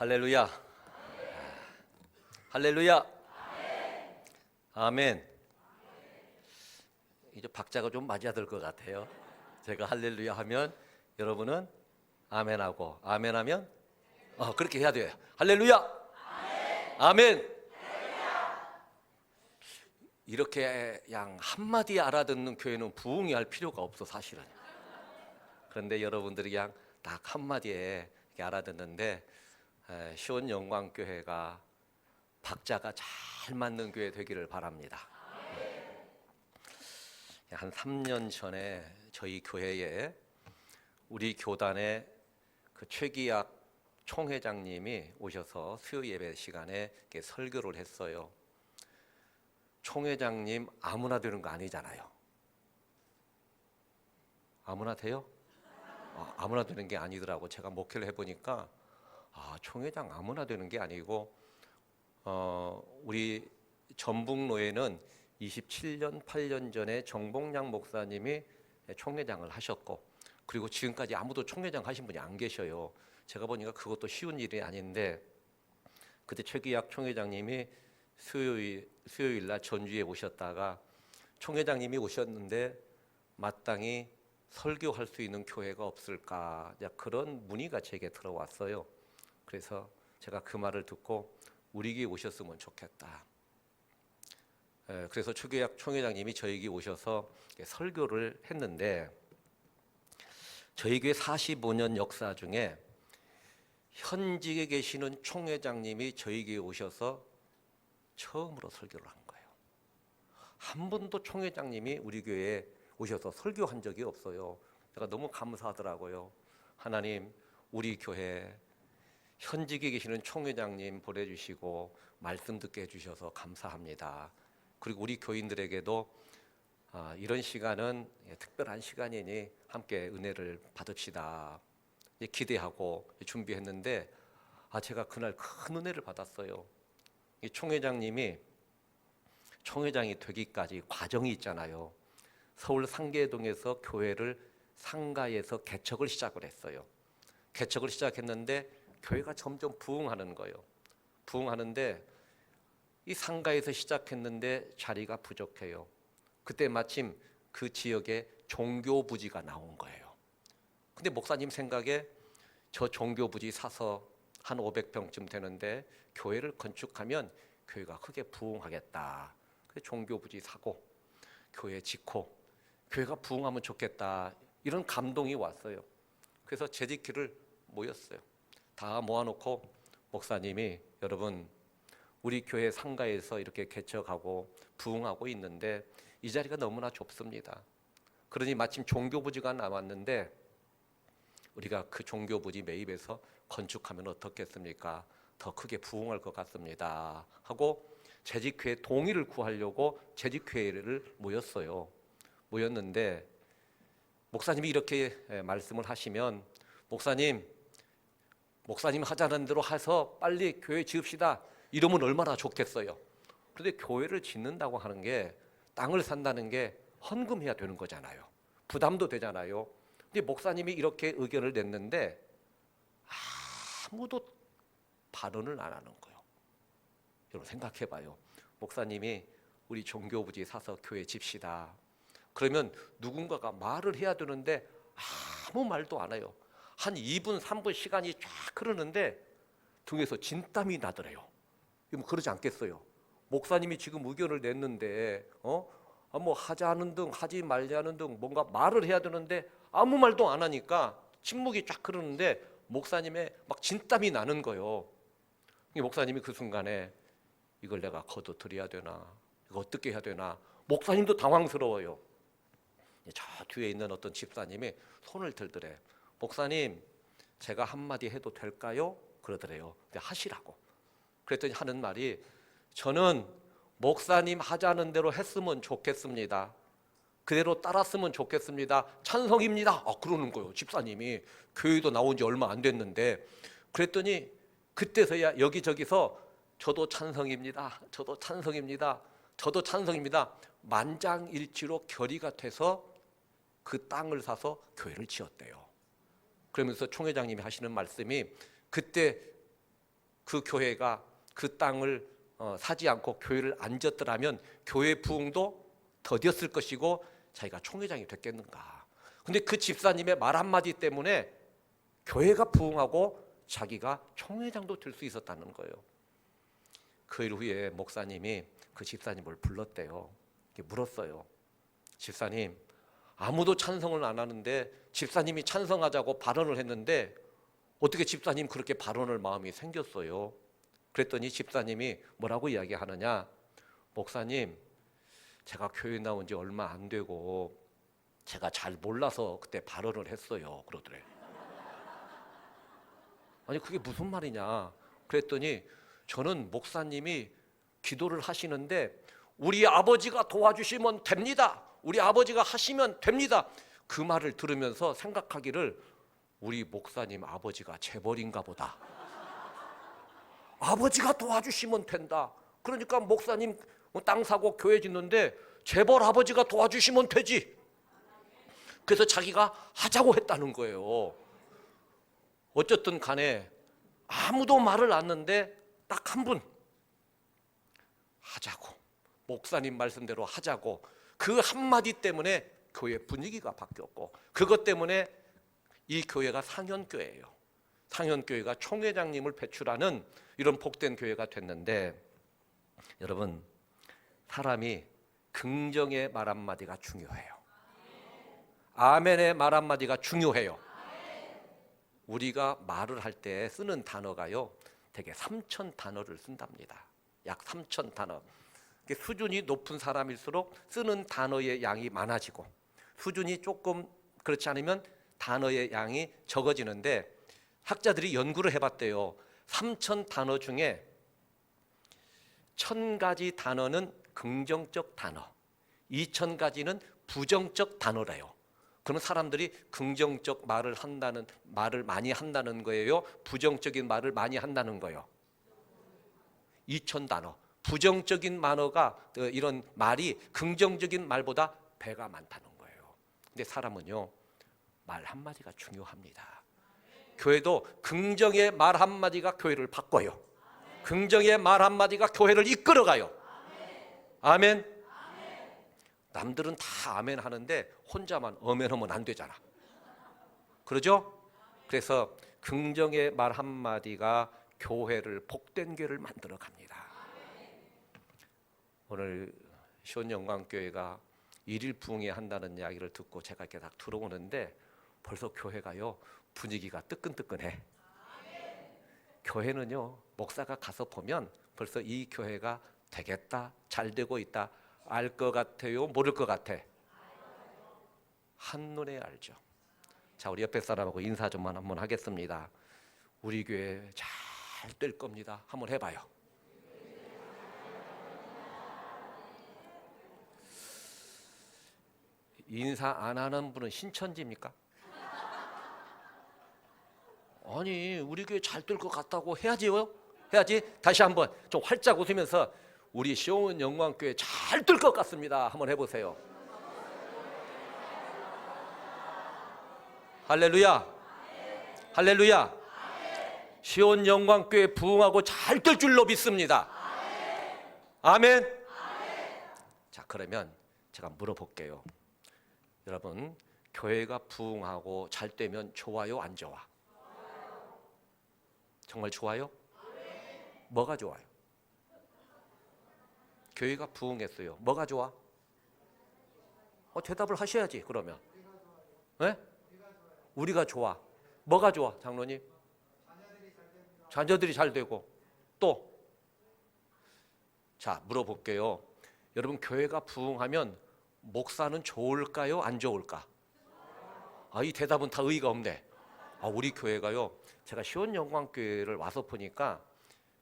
할렐루야. 할렐루야. 아멘. 이제 박자가 좀 맞아야 될 것 같아요. 제가 할렐루야 하면 여러분은 아멘하고, 아멘하면 그렇게 해야 돼요. 할렐루야. 아멘. 이렇게 양 한마디 알아듣는 교회는 부흥이 할 필요가 없어 사실은. 그런데 여러분들이 그냥 딱 한마디에 알아듣는데 시온 영광교회가 박자가 잘 맞는 교회 되기를 바랍니다. 한 3년 전에 저희 교회에 우리 교단의 그 최기학 총회장님이 오셔서 수요 예배 시간에 설교를 했어요. 총회장님 아무나 되는 거 아니잖아요. 아무나 돼요? 아무나 되는 게 아니더라고. 제가 목회를 해보니까 총회장 아무나 되는 게 아니고 우리 전북로에는 27년 8년 전에 정봉양 목사님이 총회장을 하셨고, 그리고 지금까지 아무도 총회장 하신 분이 안 계셔요. 제가 보니까 그것도 쉬운 일이 아닌데, 그때 최기학 총회장님이 수요일 날 전주에 오셨다가 총회장님이 오셨는데 마땅히 설교할 수 있는 교회가 없을까, 그런 문의가 제게 들어왔어요. 그래서 제가 그 말을 듣고 우리 교회 오셨으면 좋겠다. 그래서 최기학 총회장님이 저희 교회 오셔서 설교를 했는데, 저희 교회 45년 역사 중에 현직에 계시는 총회장님이 저희 교회 오셔서 처음으로 설교를 한 거예요. 한 번도 총회장님이 우리 교회에 오셔서 설교한 적이 없어요. 제가 너무 감사하더라고요. 하나님, 우리 교회 현직에 계시는 총회장님 보내주시고 말씀 듣게 해주셔서 감사합니다. 그리고 우리 교인들에게도 이런 시간은 특별한 시간이니 함께 은혜를 받읍시다 기대하고 준비했는데, 제가 그날 큰 은혜를 받았어요. 이 총회장님이 총회장이 되기까지 과정이 있잖아요. 서울 상계동에서 교회를 상가에서 개척을 시작을 했어요. 개척을 시작했는데 교회가 점점 부흥하는 거예요. 부흥하는데 이 상가에서 시작했는데 자리가 부족해요. 그때 마침 그 지역에 종교부지가 나온 거예요. 근데 목사님 생각에 저 종교부지 사서 한 500평쯤 되는데 교회를 건축하면 교회가 크게 부흥하겠다. 그래서 종교부지 사고 교회 짓고 교회가 부흥하면 좋겠다, 이런 감동이 왔어요. 그래서 재짓기를 모였어요. 다 모아놓고 목사님이, 여러분 우리 교회 상가에서 이렇게 개척하고 부흥하고 있는데 이 자리가 너무나 좁습니다. 그러니 마침 종교부지가 남았는데 우리가 그 종교부지 매입해서 건축하면 어떻겠습니까? 더 크게 부흥할 것 같습니다 하고 재직회 동의를 구하려고 재직회를 모였어요. 모였는데 목사님이 이렇게 말씀을 하시면, 목사님 하자는 대로 해서 빨리 교회 지읍시다, 이러면 얼마나 좋겠어요. 그런데 교회를 짓는다고 하는 게, 땅을 산다는 게 헌금해야 되는 거잖아요. 부담도 되잖아요. 근데 목사님이 이렇게 의견을 냈는데 아무도 발언을 안 하는 거예요. 여러분 생각해봐요. 목사님이 우리 종교부지 사서 교회 집시다, 그러면 누군가가 말을 해야 되는데 아무 말도 안 해요. 한 2분 3분 시간이 쫙 흐르는데 등에서 진땀이 나더래요. 그러지 않겠어요? 목사님이 지금 의견을 냈는데 뭐 하자는 등 하지 말자는 등 뭔가 말을 해야 되는데 아무 말도 안 하니까 침묵이 쫙 흐르는데 목사님의 막 진땀이 나는 거예요. 목사님이 그 순간에 이걸 내가 거둬들여야 되나, 이거 어떻게 해야 되나, 목사님도 당황스러워요. 저 뒤에 있는 어떤 집사님이 손을 들더래. 목사님, 제가 한마디 해도 될까요? 그러더래요. 근데 하시라고. 그랬더니 하는 말이, 저는 목사님 하자는 대로 했으면 좋겠습니다. 그대로 따랐으면 좋겠습니다. 찬성입니다. 그러는 거예요. 집사님이 교회도 나온 지 얼마 안 됐는데. 그랬더니 그때서야 여기저기서 저도 찬성입니다. 저도 찬성입니다. 저도 찬성입니다. 만장일치로 결의가 돼서 그 땅을 사서 교회를 지었대요. 그러면서 총회장님이 하시는 말씀이, 그때 그 교회가 그 땅을 사지 않고 교회를 안 졌더라면 교회 부흥도 더뎠을 것이고 자기가 총회장이 됐겠는가. 근데 그 집사님의 말 한마디 때문에 교회가 부흥하고 자기가 총회장도 될 수 있었다는 거예요. 그 일 후에 목사님이 그 집사님을 불렀대요. 물었어요. 집사님, 아무도 찬성을 안 하는데 집사님이 찬성하자고 발언을 했는데 어떻게 집사님 그렇게 발언할 마음이 생겼어요? 그랬더니 집사님이 뭐라고 이야기하느냐? 목사님, 제가 교회 나온 지 얼마 안 되고 제가 잘 몰라서 그때 발언을 했어요. 그러더래. 아니 그게 무슨 말이냐? 그랬더니 저는 목사님이 기도를 하시는데 우리 아버지가 도와주시면 됩니다. 우리 아버지가 하시면 됩니다. 그 말을 들으면서 생각하기를 우리 목사님 아버지가 재벌인가 보다. 아버지가 도와주시면 된다. 그러니까 목사님 땅 사고 교회 짓는데 재벌 아버지가 도와주시면 되지. 그래서 자기가 하자고 했다는 거예요. 어쨌든 간에 아무도 말을 안 했는데 딱 한 분 하자고, 목사님 말씀대로 하자고, 그 한마디 때문에 교회 분위기가 바뀌었고 그것 때문에 이 교회가 상현교회예요. 상현교회가 총회장님을 배출하는 이런 복된 교회가 됐는데, 여러분 사람이 긍정의 말 한마디가 중요해요. 아멘의 말 한마디가 중요해요. 우리가 말을 할 때 쓰는 단어가요 되게 3,000 단어를 쓴답니다. 약 3,000 단어. 수준이 높은 사람일수록 쓰는 단어의 양이 많아지고 수준이 조금 그렇지 않으면 단어의 양이 적어지는데 학자들이 연구를 해봤대요. 3,000 단어 중에 1,000가지 단어는 긍정적 단어, 2,000가지는 부정적 단어래요. 그런 사람들이 긍정적 말을 많이 한다는 거예요? 부정적인 말을 많이 한다는 거예요? 2,000 단어. 부정적인 단어가 이런 말이 긍정적인 말보다 배가 많다는 거예요. 근데 사람은요 말 한마디가 중요합니다. 교회도 긍정의 말 한마디가 교회를 바꿔요. 긍정의 말 한마디가 교회를 이끌어가요. 아멘. 남들은 다 아멘 하는데 혼자만 어멘하면 안 되잖아. 그러죠? 그래서 긍정의 말 한마디가 교회를, 복된 교회를 만들어 갑니다. 오늘 시온영광교회가 일일 부흥회 한다는 이야기를 듣고 제가 이렇게 딱 들어오는데 벌써 교회가요 분위기가 뜨끈뜨끈해. 교회는요 목사가 가서 보면 벌써 이 교회가 되겠다, 잘 되고 있다 알 것 같아요, 모를 것 같아? 한눈에 알죠. 자, 우리 옆에 사람하고 인사 좀 한번 하겠습니다. 우리 교회 잘 될 겁니다. 한번 해봐요. 인사 안 하는 분은 신천지입니까? 아니 우리 교회 잘 될 것 같다고 해야지요. 해야지. 다시 한번 좀 활짝 웃으면서 우리 시온 영광교회 잘 될 것 같습니다. 한번 해보세요. 할렐루야. 할렐루야. 시온 영광교회 부흥하고 잘 될 줄로 믿습니다. 아멘. 자, 그러면 제가 물어볼게요. 여러분, 교회가 부흥하고 잘 되면 좋아요, 안 좋아? 정말 좋아요? 뭐가 좋아요? 교회가 부흥했어요. 뭐가 좋아? 대답을 하셔야지. 그러면 네? 우리가 좋아. 뭐가 좋아, 장로님? 자녀들이 잘 되고 또? 자, 물어볼게요. 여러분, 교회가 부흥하면 목사는 좋을까요, 안 좋을까? 이 대답은 다 의의가 없네. 우리 교회가요, 제가 시온영광교회를 와서 보니까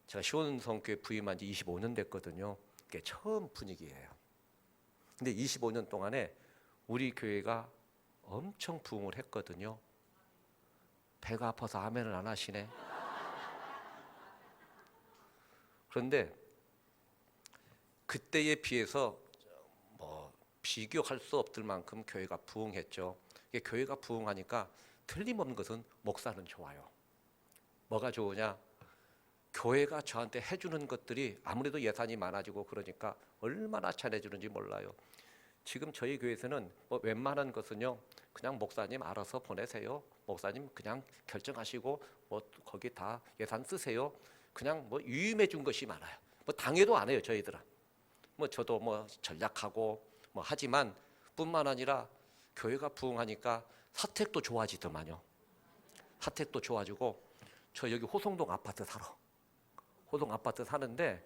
제가 시온성교회 부임한 지 25년 됐거든요. 그게 처음 분위기예요. 근데 25년 동안에 우리 교회가 엄청 부흥을 했거든요. 배가 아파서 아멘을 안 하시네. 그런데 그때에 비해서 비교할 수 없을 만큼 교회가 부흥했죠. 교회가 부흥하니까 틀림없는 것은 목사는 좋아요. 뭐가 좋으냐? 교회가 저한테 해주는 것들이 아무래도 예산이 많아지고 그러니까 얼마나 잘해주는지 몰라요. 지금 저희 교회에서는 뭐 웬만한 것은요 그냥 목사님 알아서 보내세요. 목사님 그냥 결정하시고 뭐 거기 다 예산 쓰세요. 그냥 뭐 유임해 준 것이 많아요. 뭐 당해도 안 해요 저희들은. 뭐 저도 뭐 전략하고 뭐 하지만 뿐만 아니라 교회가 부흥하니까 사택도 좋아지더만요. 사택도 좋아지고 저 여기 호송동 아파트 살아. 호동 아파트 사는데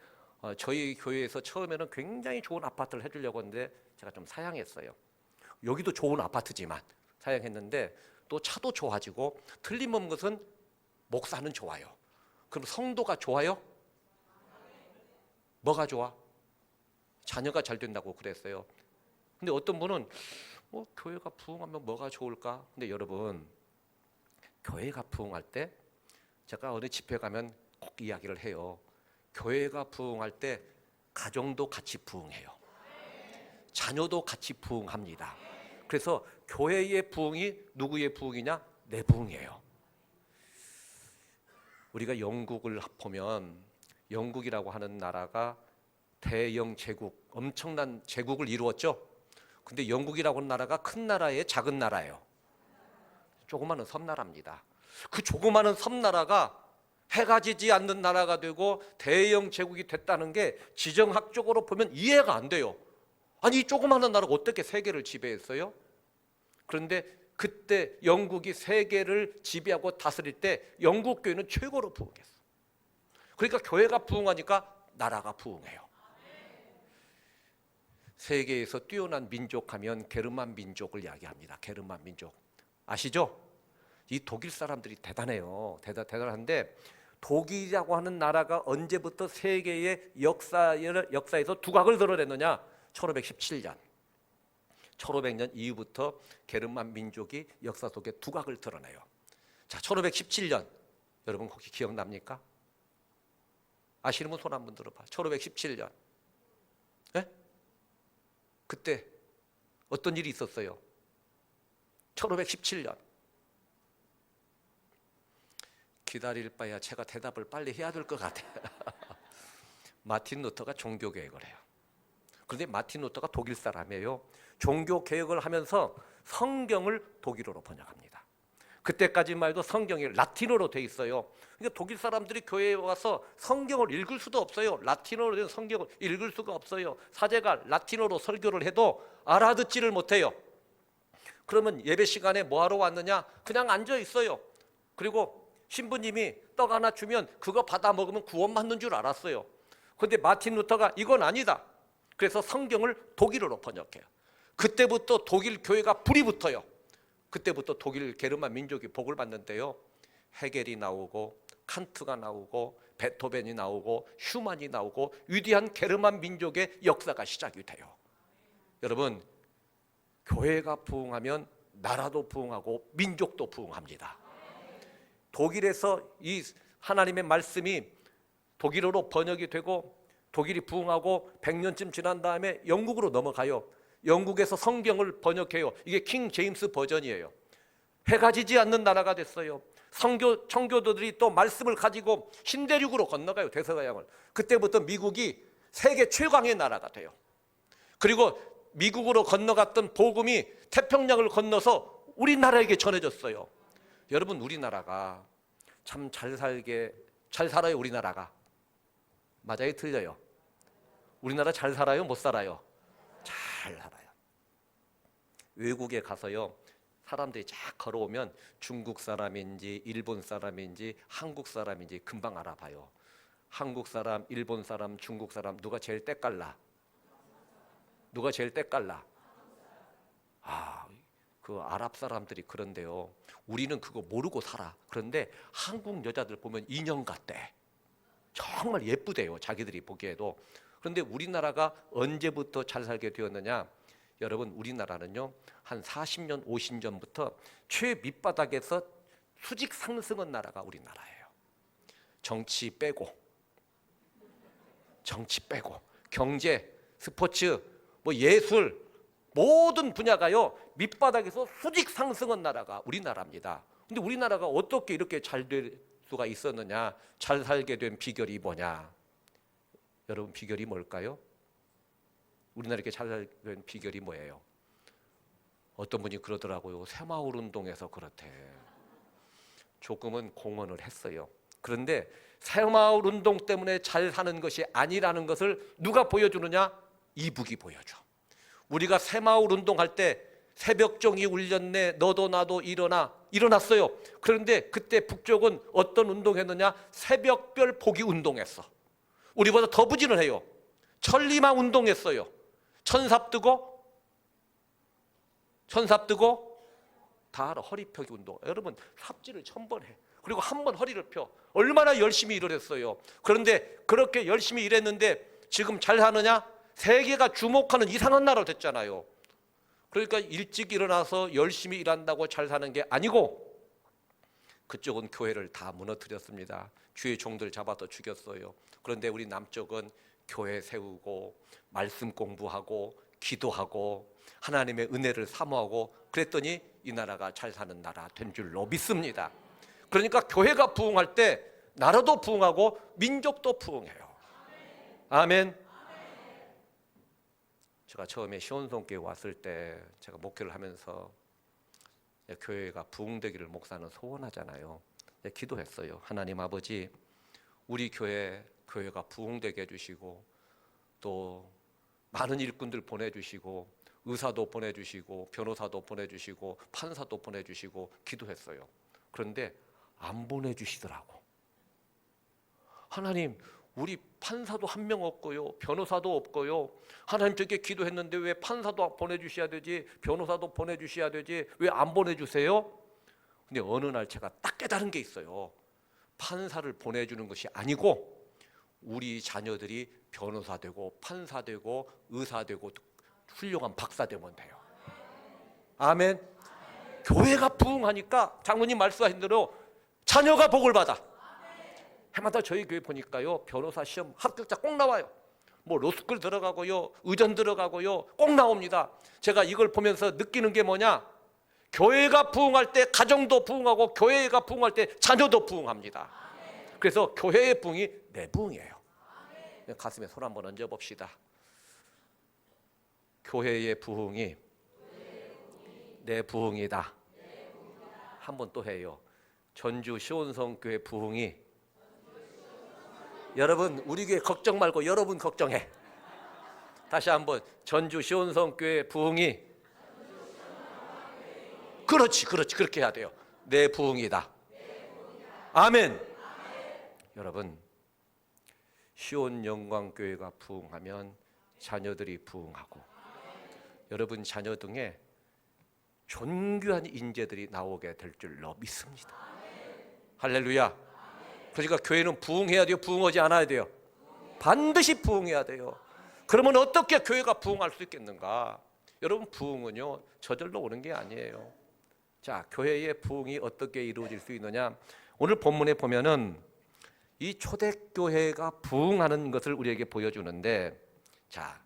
저희 교회에서 처음에는 굉장히 좋은 아파트를 해주려고 했는데 제가 좀 사양했어요. 여기도 좋은 아파트지만 사양했는데 또 차도 좋아지고 틀림없는 것은 목사는 좋아요. 그럼 성도가 좋아요? 뭐가 좋아? 자녀가 잘 된다고 그랬어요. 근데 어떤 분은 뭐 교회가 부흥하면 뭐가 좋을까? 근데 여러분 교회가 부흥할 때 제가 어느 집회 가면 꼭 이야기를 해요. 교회가 부흥할 때 가정도 같이 부흥해요. 자녀도 같이 부흥합니다. 그래서 교회의 부흥이 누구의 부흥이냐? 내 부흥이에요. 우리가 영국을 보면 영국이라고 하는 나라가 대영 제국, 엄청난 제국을 이루었죠. 근데 영국이라고 하는 나라가 큰 나라의 작은 나라예요. 조그마한 섬나라입니다. 그 조그마한 섬나라가 해가 지지 않는 나라가 되고 대영 제국이 됐다는 게 지정학적으로 보면 이해가 안 돼요. 아니 이 조그마한 나라가 어떻게 세계를 지배했어요? 그런데 그때 영국이 세계를 지배하고 다스릴 때 영국 교회는 최고로 부흥했어. 그러니까 교회가 부흥하니까 나라가 부흥해요. 세계에서 뛰어난 민족하면 게르만 민족을 이야기합니다. 게르만 민족 아시죠? 이 독일 사람들이 대단해요. 대단한데 독일이라고 하는 나라가 언제부터 세계의 역사에서 두각을 드러냈느냐? 1517년 1500년 이후부터 게르만 민족이 역사 속에 두각을 드러내요. 자, 1517년 여러분 혹시 기억납니까? 아시는 분 손 한번 들어봐. 1517년 네? 그때 어떤 일이 있었어요? 1517년 기다릴 바야 제가 대답을 빨리 해야 될 것 같아요. 마틴 루터가 종교개혁을 해요. 그런데 마틴 루터가 독일 사람이에요. 종교개혁을 하면서 성경을 독일어로 번역합니다. 그때까지만 해도 성경이 라틴어로 돼 있어요. 그러니까 독일 사람들이 교회에 와서 성경을 읽을 수도 없어요. 라틴어로 된 성경을 읽을 수가 없어요. 사제가 라틴어로 설교를 해도 알아듣지를 못해요. 그러면 예배 시간에 뭐하러 왔느냐? 그냥 앉아 있어요. 그리고 신부님이 떡 하나 주면 그거 받아 먹으면 구원받는 줄 알았어요. 그런데 마틴 루터가 이건 아니다. 그래서 성경을 독일어로 번역해요. 그때부터 독일 교회가 불이 붙어요. 그때부터 독일 게르만 민족이 복을 받는데요. 헤겔이 나오고 칸트가 나오고 베토벤이 나오고 슈만이 나오고 위대한 게르만 민족의 역사가 시작이 돼요. 여러분 교회가 부흥하면 나라도 부흥하고 민족도 부흥합니다. 독일에서 이 하나님의 말씀이 독일어로 번역이 되고 독일이 부흥하고 100년쯤 지난 다음에 영국으로 넘어가요. 영국에서 성경을 번역해요. 이게 킹 제임스 버전이에요. 해가 지지 않는 나라가 됐어요. 청교도들이 또 말씀을 가지고 신대륙으로 건너가요. 대서양을. 그때부터 미국이 세계 최강의 나라가 돼요. 그리고 미국으로 건너갔던 복음이 태평양을 건너서 우리나라에게 전해졌어요. 여러분 우리나라가 참 잘 살아요. 우리나라가 맞아요? 틀려요? 우리나라 잘 살아요? 못 살아요? 잘 살아요. 외국에 가서요 사람들이 쫙 걸어오면 중국 사람인지 일본 사람인지 한국 사람인지 금방 알아봐요. 한국 사람, 일본 사람, 중국 사람 누가 제일 때깔나? 누가 제일 때깔나? 그 아랍 사람들이 그런데요. 우리는 그거 모르고 살아. 그런데 한국 여자들 보면 인형 같대. 정말 예쁘대요. 자기들이 보기에도. 그런데 우리나라가 언제부터 잘 살게 되었느냐? 여러분 우리나라는요. 한 40년, 50년부터 최밑바닥에서 수직 상승한 나라가 우리나라예요. 정치 빼고 경제, 스포츠, 뭐 예술 모든 분야가요 밑바닥에서 수직 상승한 나라가 우리나라입니다. 근데 우리나라가 어떻게 이렇게 잘 될 수가 있었느냐? 잘 살게 된 비결이 뭐냐? 여러분, 비결이 뭘까요? 우리나라 이렇게 잘 살게 된 비결이 뭐예요? 어떤 분이 그러더라고요. 새마을 운동에서 그렇대. 조금은 공헌을 했어요. 그런데 새마을 운동 때문에 잘 사는 것이 아니라는 것을 누가 보여주느냐? 이북이 보여줘. 우리가 새마을 운동할 때 새벽종이 울렸네, 너도 나도 일어났어요. 그런데 그때 북쪽은 어떤 운동했느냐? 새벽별 보기 운동했어. 우리보다 더 부지런해요. 천리마 운동했어요. 천삽 뜨고 다 알아. 허리 펴기 운동. 여러분, 삽질을 1000번 해. 그리고 한 번 허리를 펴. 얼마나 열심히 일을 했어요. 그런데 그렇게 열심히 일했는데 지금 잘 사느냐? 세계가 주목하는 이상한 나라 됐잖아요. 그러니까 일찍 일어나서 열심히 일한다고 잘 사는 게 아니고 그쪽은 교회를 다 무너뜨렸습니다. 주의 종들 잡아서 죽였어요. 그런데 우리 남쪽은 교회 세우고 말씀 공부하고 기도하고 하나님의 은혜를 사모하고 그랬더니 이 나라가 잘 사는 나라 된 줄로 믿습니다. 그러니까 교회가 부흥할 때 나라도 부흥하고 민족도 부흥해요. 아멘. 제가 처음에 시온성교회 왔을 때 제가 목회를 하면서 교회가 부흥되기를 목사는 소원하잖아요. 기도했어요. 하나님 아버지, 우리 교회가 부흥되게 해주시고 또 많은 일꾼들 보내주시고 의사도 보내주시고 변호사도 보내주시고 판사도 보내주시고 기도했어요. 그런데 안 보내주시더라고. 하나님, 우리 판사도 한 명 없고요, 변호사도 없고요. 하나님, 저게 기도했는데 왜 판사도 보내주셔야 되지, 변호사도 보내주셔야 되지, 왜 안 보내주세요? 근데 어느 날 제가 딱 깨달은 게 있어요. 판사를 보내주는 것이 아니고 우리 자녀들이 변호사 되고 판사 되고 의사 되고 훌륭한 박사 되면 돼요. 아멘. 교회가 부흥하니까 장로님 말씀하신 대로 자녀가 복을 받아. 해마다 저희 교회 보니까요, 변호사 시험 합격자 꼭 나와요. 뭐 로스쿨 들어가고요, 의전 들어가고요, 꼭 나옵니다. 제가 이걸 보면서 느끼는 게 뭐냐? 교회가 부흥할 때 가정도 부흥하고 교회가 부흥할 때 자녀도 부흥합니다. 그래서 교회의 부흥이 내 부흥이에요. 가슴에 손 한번 얹어 봅시다. 교회의 부흥이 내 부흥이다. 한번 또 해요. 전주 시온성교회 부흥이. 여러분, 우리 교회 걱정 말고 여러분 걱정해. 다시 한번. 전주 시온성교회 부흥이. 그렇지, 그렇게 해야 돼요. 내 부흥이다. 아멘. 여러분, 시온 영광교회가 부흥하면 자녀들이 부흥하고 여러분 자녀 등에 존귀한 인재들이 나오게 될 줄로 믿습니다. 할렐루야. 그러니까 교회는 부흥해야 돼요? 부흥하지 않아야 돼요? 반드시 부흥해야 돼요. 그러면 어떻게 교회가 부흥할 수 있겠는가? 여러분, 부흥은요 저절로 오는 게 아니에요. 자, 교회의 부흥이 어떻게 이루어질 수 있느냐? 오늘 본문에 보면은 이 초대교회가 부흥하는 것을 우리에게 보여주는데, 자,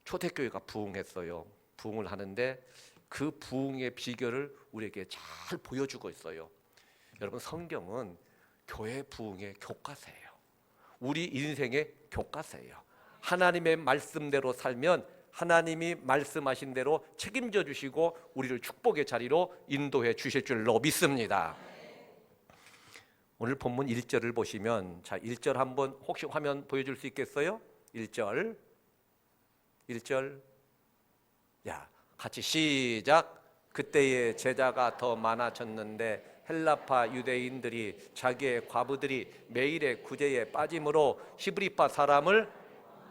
초대교회가 부흥했어요. 부흥을 하는데 그 부흥의 비결을 우리에게 잘 보여주고 있어요. 여러분, 성경은 교회 부흥의 교과서예요. 우리 인생의 교과서예요. 하나님의 말씀대로 살면 하나님이 말씀하신 대로 책임져 주시고 우리를 축복의 자리로 인도해 주실 줄로 믿습니다. 오늘 본문 1절을 보시면, 자, 1절 한번 혹시 화면 보여줄 수 있겠어요? 1절. 야, 같이 시작. 그때의 제자가 더 많아졌는데 헬라파 유대인들이 자기의 과부들이 매일의 구제에 빠짐으로 히브리파 사람을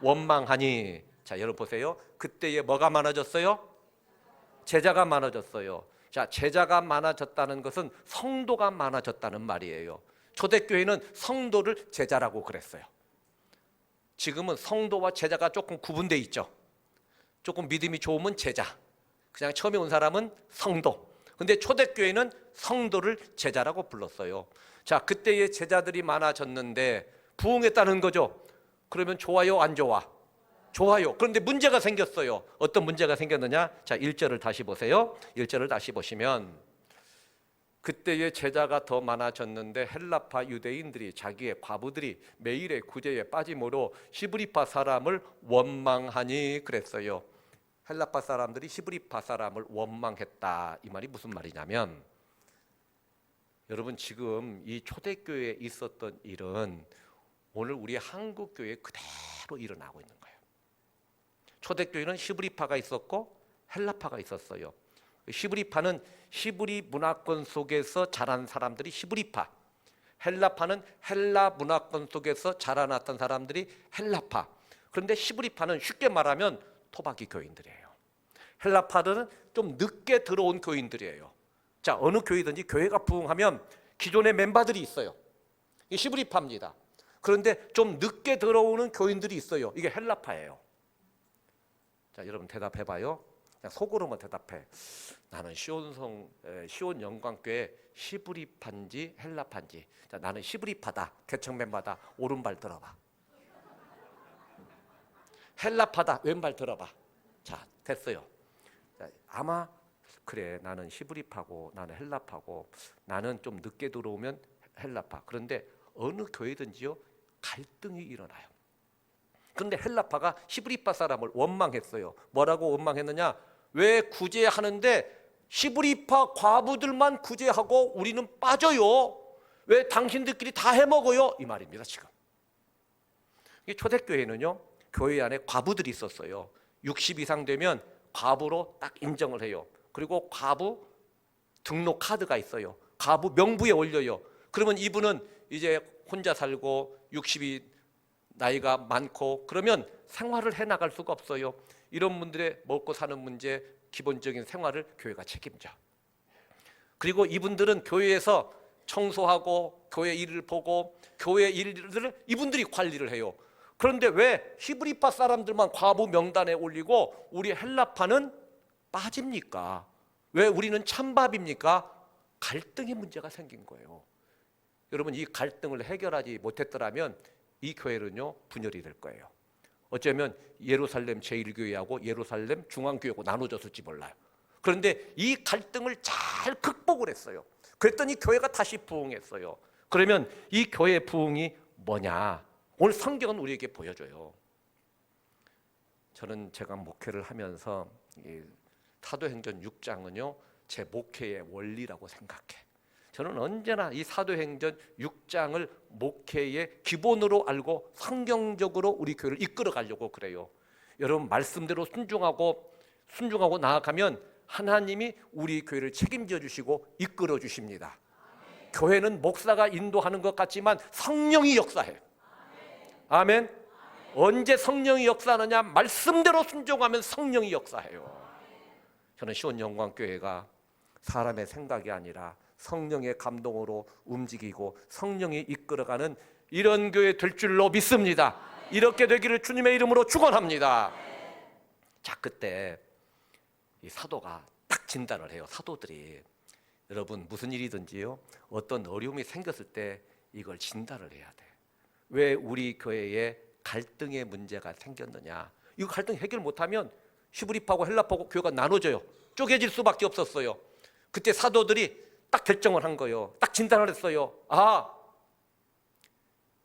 원망하니. 자, 여러분 보세요. 그때에 뭐가 많아졌어요? 제자가 많아졌어요. 자, 제자가 많아졌다는 것은 성도가 많아졌다는 말이에요. 초대교회는 성도를 제자라고 그랬어요. 지금은 성도와 제자가 조금 구분돼 있죠. 조금 믿음이 좋으면 제자, 그냥 처음에 온 사람은 성도. 근데 초대교회는 성도를 제자라고 불렀어요. 자, 그때의 제자들이 많아졌는데 부흥했다는 거죠. 그러면 좋아요, 안 좋아? 좋아요. 그런데 문제가 생겼어요. 어떤 문제가 생겼느냐? 자, 1절을 다시 보세요. 1절을 다시 보시면, 그때의 제자가 더 많아졌는데 헬라파 유대인들이 자기의 과부들이 매일의 구제에 빠짐으로 시브리파 사람을 원망하니 그랬어요. 헬라파 사람들이 시브리파 사람을 원망했다. 이 말이 무슨 말이냐면, 여러분 지금 이 초대교회에 있었던 일은 오늘 우리 한국교회에 그대로 일어나고 있는 거예요. 초대교회는 시브리파가 있었고 헬라파가 있었어요. 시브리파는 시브리 문화권 속에서 자란 사람들이 시브리파, 헬라파는 헬라 문화권 속에서 자라났던 사람들이 헬라파. 그런데 시브리파는 쉽게 말하면 토박이 교인들이에요. 헬라파들은 좀 늦게 들어온 교인들이에요. 자, 어느 교회든지 교회가 부흥하면 기존의 멤버들이 있어요. 이게 시브리파입니다. 그런데 좀 늦게 들어오는 교인들이 있어요. 이게 헬라파예요. 자, 여러분 대답해봐요. 그냥 속으로만 대답해. 나는 시온 영광교회 시브리파인지 헬라파인지. 자, 나는 시브리파다. 개척 멤버다. 오른발 들어봐. 헬라파다. 왼발 들어봐. 자, 됐어요. 자, 아마 그래, 나는 시브리파고 나는 헬라파고 나는 좀 늦게 들어오면 헬라파. 그런데 어느 교회든지요 갈등이 일어나요. 그런데 헬라파가 시브리파 사람을 원망했어요. 뭐라고 원망했느냐? 왜 구제하는데 시브리파 과부들만 구제하고 우리는 빠져요? 왜 당신들끼리 다 해먹어요? 이 말입니다. 지금 초대교회는요 교회 안에 과부들이 있었어요. 60 이상 되면 과부로 딱 인정을 해요. 그리고 과부 등록 카드가 있어요. 과부 명부에 올려요. 그러면 이분은 이제 혼자 살고 60이 나이가 많고 그러면 생활을 해나갈 수가 없어요. 이런 분들의 먹고 사는 문제, 기본적인 생활을 교회가 책임져. 그리고 이분들은 교회에서 청소하고 교회 일을 보고 교회 일들을 이분들이 관리를 해요. 그런데 왜 히브리파 사람들만 과부 명단에 올리고 우리 헬라파는 빠집니까? 왜 우리는 찬밥입니까? 갈등의 문제가 생긴 거예요. 여러분 이 갈등을 해결하지 못했더라면 이 교회는요 분열이 될 거예요. 어쩌면 예루살렘 제1교회하고 예루살렘 중앙교회하고 나눠졌을지 몰라요. 그런데 이 갈등을 잘 극복을 했어요. 그랬더니 교회가 다시 부흥했어요. 그러면 이 교회의 부흥이 뭐냐? 오늘 성경은 우리에게 보여줘요. 저는 제가 목회를 하면서 이 사도행전 6장은요 제 목회의 원리라고 생각해. 저는 언제나 이 사도행전 6장을 목회의 기본으로 알고 성경적으로 우리 교회를 이끌어 가려고 그래요. 여러분 말씀대로 순종하고 나아가면 하나님이 우리 교회를 책임져 주시고 이끌어 주십니다. 아멘. 교회는 목사가 인도하는 것 같지만 성령이 역사해요. 아멘. 아멘. 언제 성령이 역사하느냐? 말씀대로 순종하면 성령이 역사해요. 저는 시온 영광교회가 사람의 생각이 아니라 성령의 감동으로 움직이고 성령이 이끌어가는 이런 교회 될 줄로 믿습니다. 이렇게 되기를 주님의 이름으로 축원합니다. 자, 그때 이 사도가 딱 진단을 해요. 사도들이 여러분 무슨 일이든지요 어떤 어려움이 생겼을 때 이걸 진단을 해야 돼. 왜 우리 교회에 갈등의 문제가 생겼느냐? 이 갈등 해결 못하면 히브리파고 헬라파고 교회가 나눠져요. 쪼개질 수밖에 없었어요. 그때 사도들이 딱 결정을 한 거예요. 딱 진단을 했어요. 아,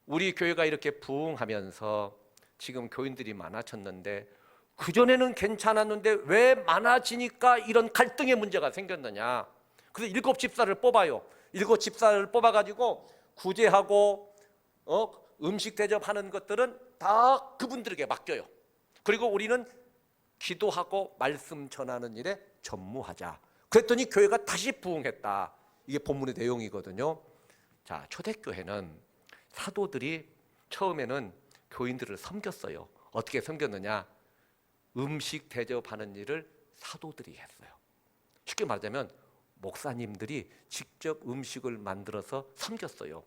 우리 교회가 이렇게 부흥하면서 지금 교인들이 많아졌는데 그전에는 괜찮았는데 왜 많아지니까 이런 갈등의 문제가 생겼느냐. 그래서 7 집사를 뽑아요. 7 집사를 뽑아가지고 구제하고 음식 대접하는 것들은 다 그분들에게 맡겨요. 그리고 우리는 기도하고 말씀 전하는 일에 전무하자. 그랬더니 교회가 다시 부흥했다. 이게 본문의 내용이거든요. 자, 초대교회는 사도들이 처음에는 교인들을 섬겼어요. 어떻게 섬겼느냐? 음식 대접하는 일을 사도들이 했어요. 쉽게 말하자면 목사님들이 직접 음식을 만들어서 섬겼어요.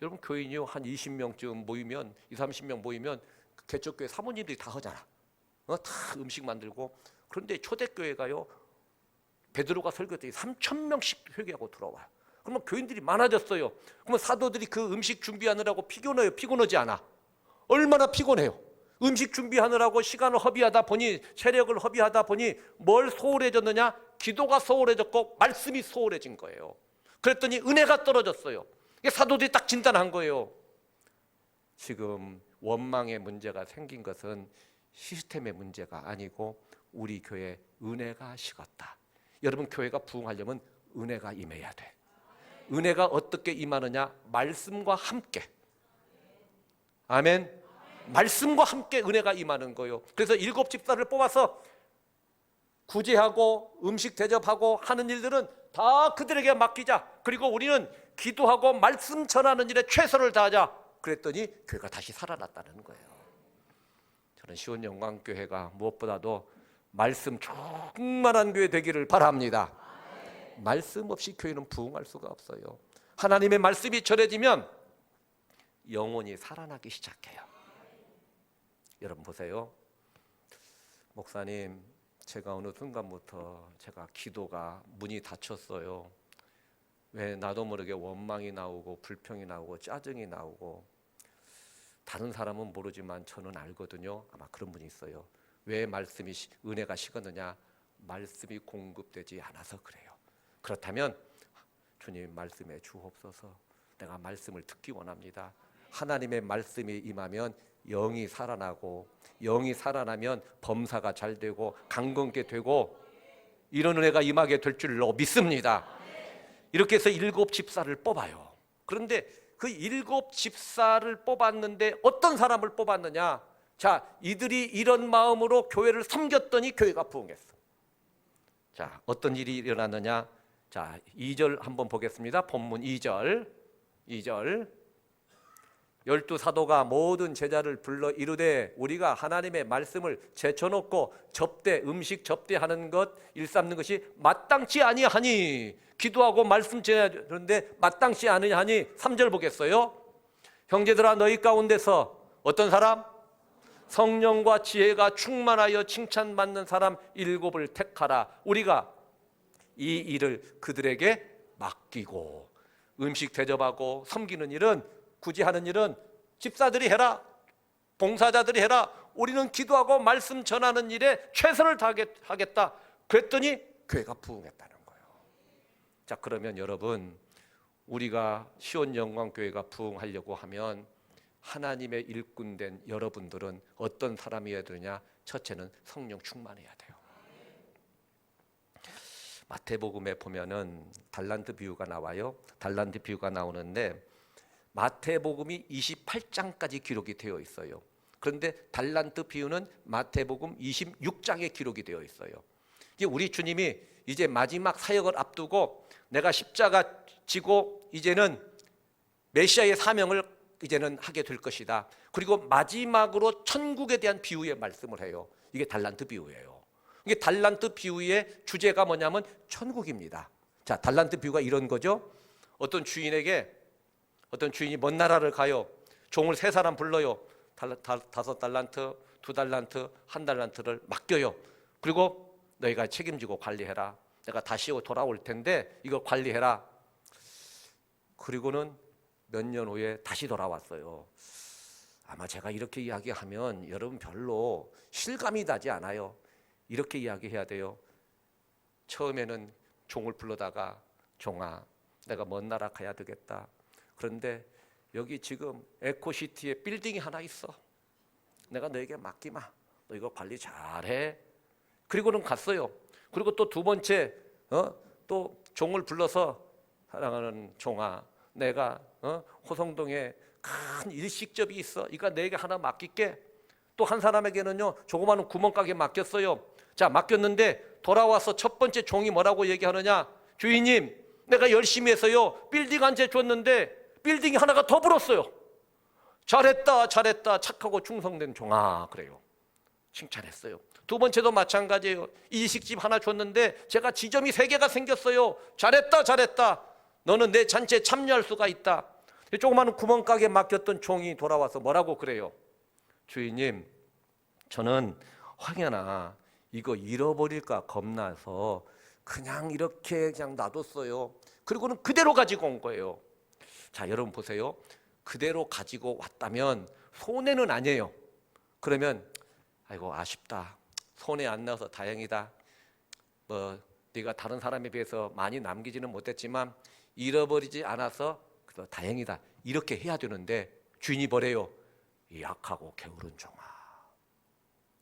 여러분 교인이요 한 20명쯤 모이면 20-30명 모이면 개척교회 사모님들이 다 하잖아. 다 음식 만들고. 그런데 초대교회가요 베드로가 설교했더니 3,000명씩 회개하고 들어와요. 그러면 교인들이 많아졌어요. 그러면 사도들이 그 음식 준비하느라고 피곤해요? 피곤하지 않아? 얼마나 피곤해요? 음식 준비하느라고 시간을 허비하다 보니 체력을 허비하다 보니 뭘 소홀해졌느냐? 기도가 소홀해졌고 말씀이 소홀해진 거예요. 그랬더니 은혜가 떨어졌어요. 사도들이 딱 진단한 거예요. 지금 원망의 문제가 생긴 것은 시스템의 문제가 아니고 우리 교회 은혜가 식었다. 여러분, 교회가 부흥하려면 은혜가 임해야 돼. 은혜가 어떻게 임하느냐? 말씀과 함께. 아멘. 말씀과 함께 은혜가 임하는 거예요. 그래서 7 집사를 뽑아서 구제하고 음식 대접하고 하는 일들은 다 그들에게 맡기자. 그리고 우리는 기도하고 말씀 전하는 일에 최선을 다하자. 그랬더니 교회가 다시 살아났다는 거예요. 저는 시온영광교회가 무엇보다도 말씀 충만한 교회 되기를 바랍니다. 말씀 없이 교회는 부흥할 수가 없어요. 하나님의 말씀이 전해지면 영혼이 살아나기 시작해요. 여러분 보세요. 목사님, 제가 어느 순간부터 제가 기도가 문이 닫혔어요. 왜 나도 모르게 원망이 나오고 불평이 나오고 짜증이 나오고, 다른 사람은 모르지만 저는 알거든요. 아마 그런 분이 있어요. 왜 말씀이 은혜가 식었느냐? 말씀이 공급되지 않아서 그래요. 그렇다면 주님 말씀에 주옵소서. 내가 말씀을 듣기 원합니다. 하나님의 말씀이 임하면 영이 살아나고, 영이 살아나면 범사가 잘 되고 강건케 되고, 이런 은혜가 임하게 될 줄로 믿습니다. 이렇게 해서 7 집사를 뽑아요. 그런데 그 7 집사를 뽑았는데 어떤 사람을 뽑았느냐? 자, 이들이 이런 마음으로 교회를 섬겼더니 교회가 부흥했어. 자, 어떤 일이 일어났느냐? 자, 2절 한번 보겠습니다. 본문 2절. 12 사도가 모든 제자를 불러 이르되 우리가 하나님의 말씀을 제쳐놓고 음식 접대하는 것 일삼는 것이 마땅치 아니하니, 기도하고 말씀 전해야 되는데 마땅치 아니하니. 3절 보겠어요. 형제들아, 너희 가운데서 어떤 사람? 성령과 지혜가 충만하여 칭찬받는 사람 7을 택하라. 우리가 이 일을 그들에게 맡기고, 음식 대접하고 섬기는 일은, 굳이 하는 일은 집사들이 해라, 봉사자들이 해라. 우리는 기도하고 말씀 전하는 일에 최선을 다하겠다. 그랬더니 교회가 부흥했다는 거예요. 자, 그러면 여러분, 우리가 시온영광교회가 부흥하려고 하면 하나님의 일꾼된 여러분들은 어떤 사람이어야 되느냐? 첫째는 성령 충만해야 돼요. 마태복음에 보면은 달란트 비유가 나와요. 달란트 비유가 나오는데 마태복음이 28장까지 기록이 되어 있어요. 그런데 달란트 비유는 마태복음 26장에 기록이 되어 있어요. 이게 우리 주님이 이제 마지막 사역을 앞두고 내가 십자가 지고 이제는 메시아의 사명을 이제는 하게 될 것이다. 그리고 마지막으로 천국에 대한 비유의 말씀을 해요. 이게 달란트 비유예요. 이게 달란트 비유의 주제가 뭐냐면 천국입니다. 자, 달란트 비유가 이런 거죠. 어떤 주인이 먼 나라를 가요. 종을 3사람 불러요. 5 달란트, 2 달란트, 1 달란트를 맡겨요. 그리고 너희가 책임지고 관리해라. 내가 다시 돌아올 텐데 이거 관리해라. 그리고는 몇 년 후에 다시 돌아왔어요. 아마 제가 이렇게 이야기하면 여러분 별로 실감이 나지 않아요. 이렇게 이야기해야 돼요. 처음에는 종을 불러다가, 종아, 내가 먼 나라 가야 되겠다. 그런데 여기 지금 에코시티에 빌딩이 하나 있어. 내가 너에게 맡기마. 너 이거 관리 잘해. 그리고는 갔어요. 그리고 또 2번째 또 종을 불러서, 사랑하는 종아, 내가 호성동에 큰 일식접이 있어. 이거 내게 하나 맡길게. 또 한 사람에게는요, 조그마한 구멍가게 맡겼어요. 자, 맡겼는데 돌아와서 첫 번째 종이 뭐라고 얘기하느냐? 주인님, 내가 열심히 해서요 빌딩 한 채 줬는데 빌딩이 하나가 더 불었어요. 잘했다, 잘했다, 착하고 충성된 종아. 그래요. 칭찬했어요. 2번째도 마찬가지예요. 일식집 하나 줬는데 제가 지점이 3개가 생겼어요. 잘했다, 잘했다. 너는 내 잔치에 참여할 수가 있다. 조그마한 구멍가게 맡겼던 종이 돌아와서 뭐라고 그래요? 주인님, 저는 황야나 이거 잃어버릴까 겁나서 그냥 이렇게 그냥 놔뒀어요. 그리고는 그대로 가지고 온 거예요. 자, 여러분 보세요. 그대로 가지고 왔다면 손해는 아니에요. 그러면 아이고 아쉽다, 손해 안 나서 다행이다, 네가 다른 사람에 비해서 많이 남기지는 못했지만 잃어버리지 않아서 그래서 다행이다. 이렇게 해야 되는데 주인이 뭐래요? 이 약하고 게으른 종아.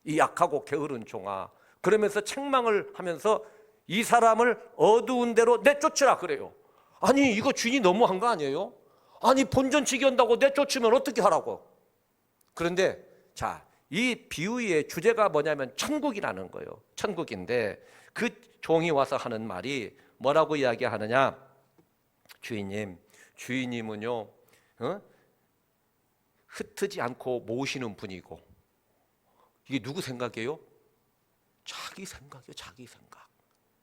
이 약하고 게으른 종아. 그러면서 책망을 하면서 이 사람을 어두운 데로 내쫓으라 그래요. 아니 이거 주인이 너무한 거 아니에요? 아니 본전치기 한다고 내쫓으면 어떻게 하라고? 그런데 자, 이 비유의 주제가 뭐냐면 천국이라는 거예요. 천국인데 그 종이 와서 하는 말이 뭐라고 이야기하느냐? 주인님은요 흩트지 않고 모시는 분이고, 이게 누구 생각이에요? 자기 생각이에요.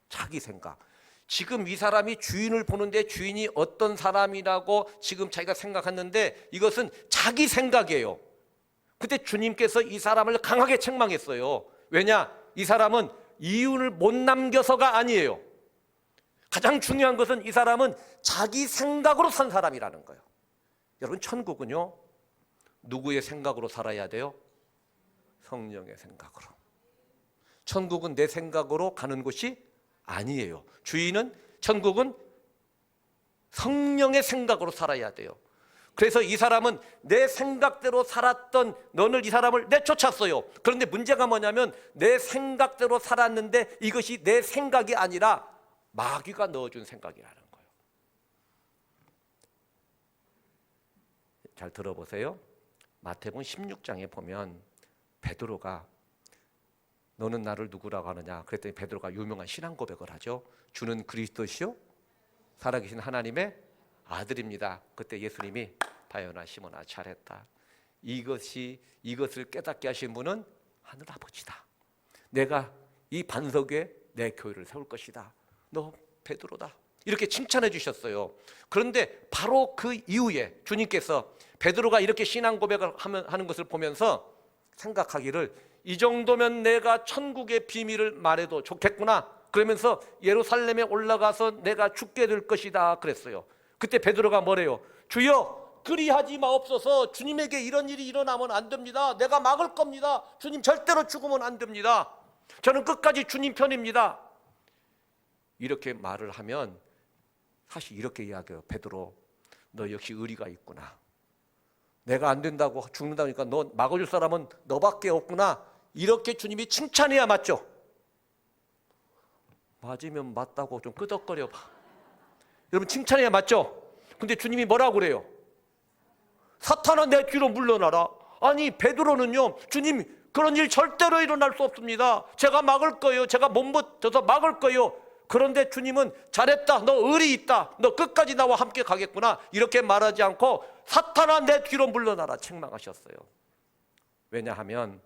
자기 생각. 지금 이 사람이 주인을 보는데 주인이 어떤 사람이라고 지금 자기가 생각했는데 이것은 자기 생각이에요. 그때 주님께서 이 사람을 강하게 책망했어요. 왜냐? 이 사람은 이윤을 못 남겨서가 아니에요. 가장 중요한 것은 이 사람은 자기 생각으로 산 사람이라는 거예요. 여러분, 천국은요 누구의 생각으로 살아야 돼요? 성령의 생각으로. 천국은 내 생각으로 가는 곳이 아니에요. 천국은 성령의 생각으로 살아야 돼요. 그래서 이 사람은 내 생각대로 살았던 이 사람을 내쫓았어요. 그런데 문제가 뭐냐면 내 생각대로 살았는데 이것이 내 생각이 아니라 마귀가 넣어준 생각이라는 거예요. 잘 들어보세요. 마태복음 16장에 보면 베드로가 너는 나를 누구라고 하느냐 그랬더니 베드로가 유명한 신앙 고백을 하죠. 주는 그리스도시요 살아계신 하나님의 아들입니다. 그때 예수님이 다연아 시몬아 잘했다. 이것을 깨닫게 하신 분은 하늘 아버지다. 내가 이 반석 위에 내 교회를 세울 것이다. 너 베드로다. 이렇게 칭찬해 주셨어요. 그런데 바로 그 이후에 주님께서 베드로가 이렇게 신앙 고백을 하는 것을 보면서 생각하기를 이 정도면 내가 천국의 비밀을 말해도 좋겠구나. 그러면서 예루살렘에 올라가서 내가 죽게 될 것이다 그랬어요. 그때 베드로가 뭐래요? 주여 그리하지 마옵소서. 주님에게 이런 일이 일어나면 안 됩니다. 내가 막을 겁니다. 주님 절대로 죽으면 안 됩니다. 저는 끝까지 주님 편입니다. 이렇게 말을 하면 사실 이렇게 이야기해요. 베드로 너 역시 의리가 있구나. 내가 안 된다고 죽는다니까 너 막아줄 사람은 너밖에 없구나. 이렇게 주님이 칭찬해야 맞죠? 맞으면 맞다고 좀 끄덕거려 봐. 여러분 칭찬해야 맞죠? 근데 주님이 뭐라고 그래요? 사탄아 내 뒤로 물러나라. 아니 베드로는요 주님 그런 일 절대로 일어날 수 없습니다. 제가 막을 거예요. 제가 몸부터서 막을 거예요. 그런데 주님은 잘했다. 너 의리 있다. 너 끝까지 나와 함께 가겠구나. 이렇게 말하지 않고 사탄아 내 뒤로 물러나라 책망하셨어요. 왜냐하면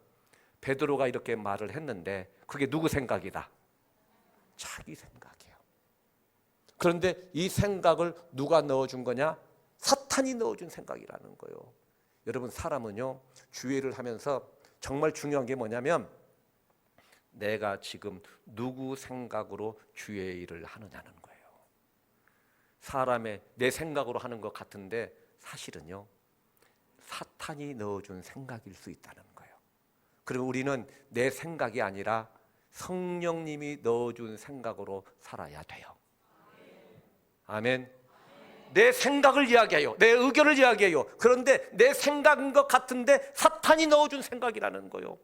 베드로가 이렇게 말을 했는데 그게 누구 생각이다? 자기 생각이에요. 그런데 이 생각을 누가 넣어준 거냐? 사탄이 넣어준 생각이라는 거예요. 여러분 사람은요 주의를 하면서 정말 중요한 게 뭐냐면 내가 지금 누구 생각으로 주의 일을 하느냐는 거예요. 사람의 내 생각으로 하는 것 같은데 사실은요 사탄이 넣어준 생각일 수 있다는 거예요. 그리고 우리는 내 생각이 아니라 성령님이 넣어준 생각으로 살아야 돼요. 아멘. 내 생각을 이야기해요. 내 의견을 이야기해요. 그런데 내 생각인 것 같은데 사탄이 넣어준 생각이라는 거예요.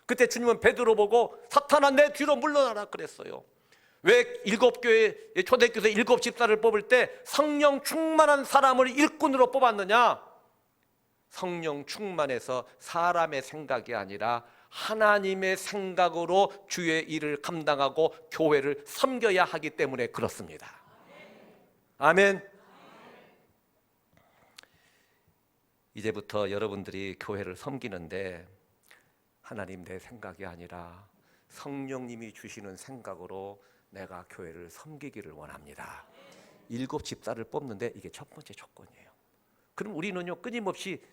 그때 주님은 베드로 보고 사탄아 내 뒤로 물러나라 그랬어요. 왜 초대교회 7 집사를 뽑을 때 성령 충만한 사람을 일꾼으로 뽑았느냐? 성령 충만해서 사람의 생각이 아니라 하나님의 생각으로 주의 일을 감당하고 교회를 섬겨야 하기 때문에 그렇습니다. 아멘. 이제부터 여러분들이 교회를 섬기는데 하나님 내 생각이 아니라 성령님이 주시는 생각으로 내가 교회를 섬기기를 원합니다. 7 집사를 뽑는데 이게 첫 번째 조건이에요. 그럼 우리는요 끊임없이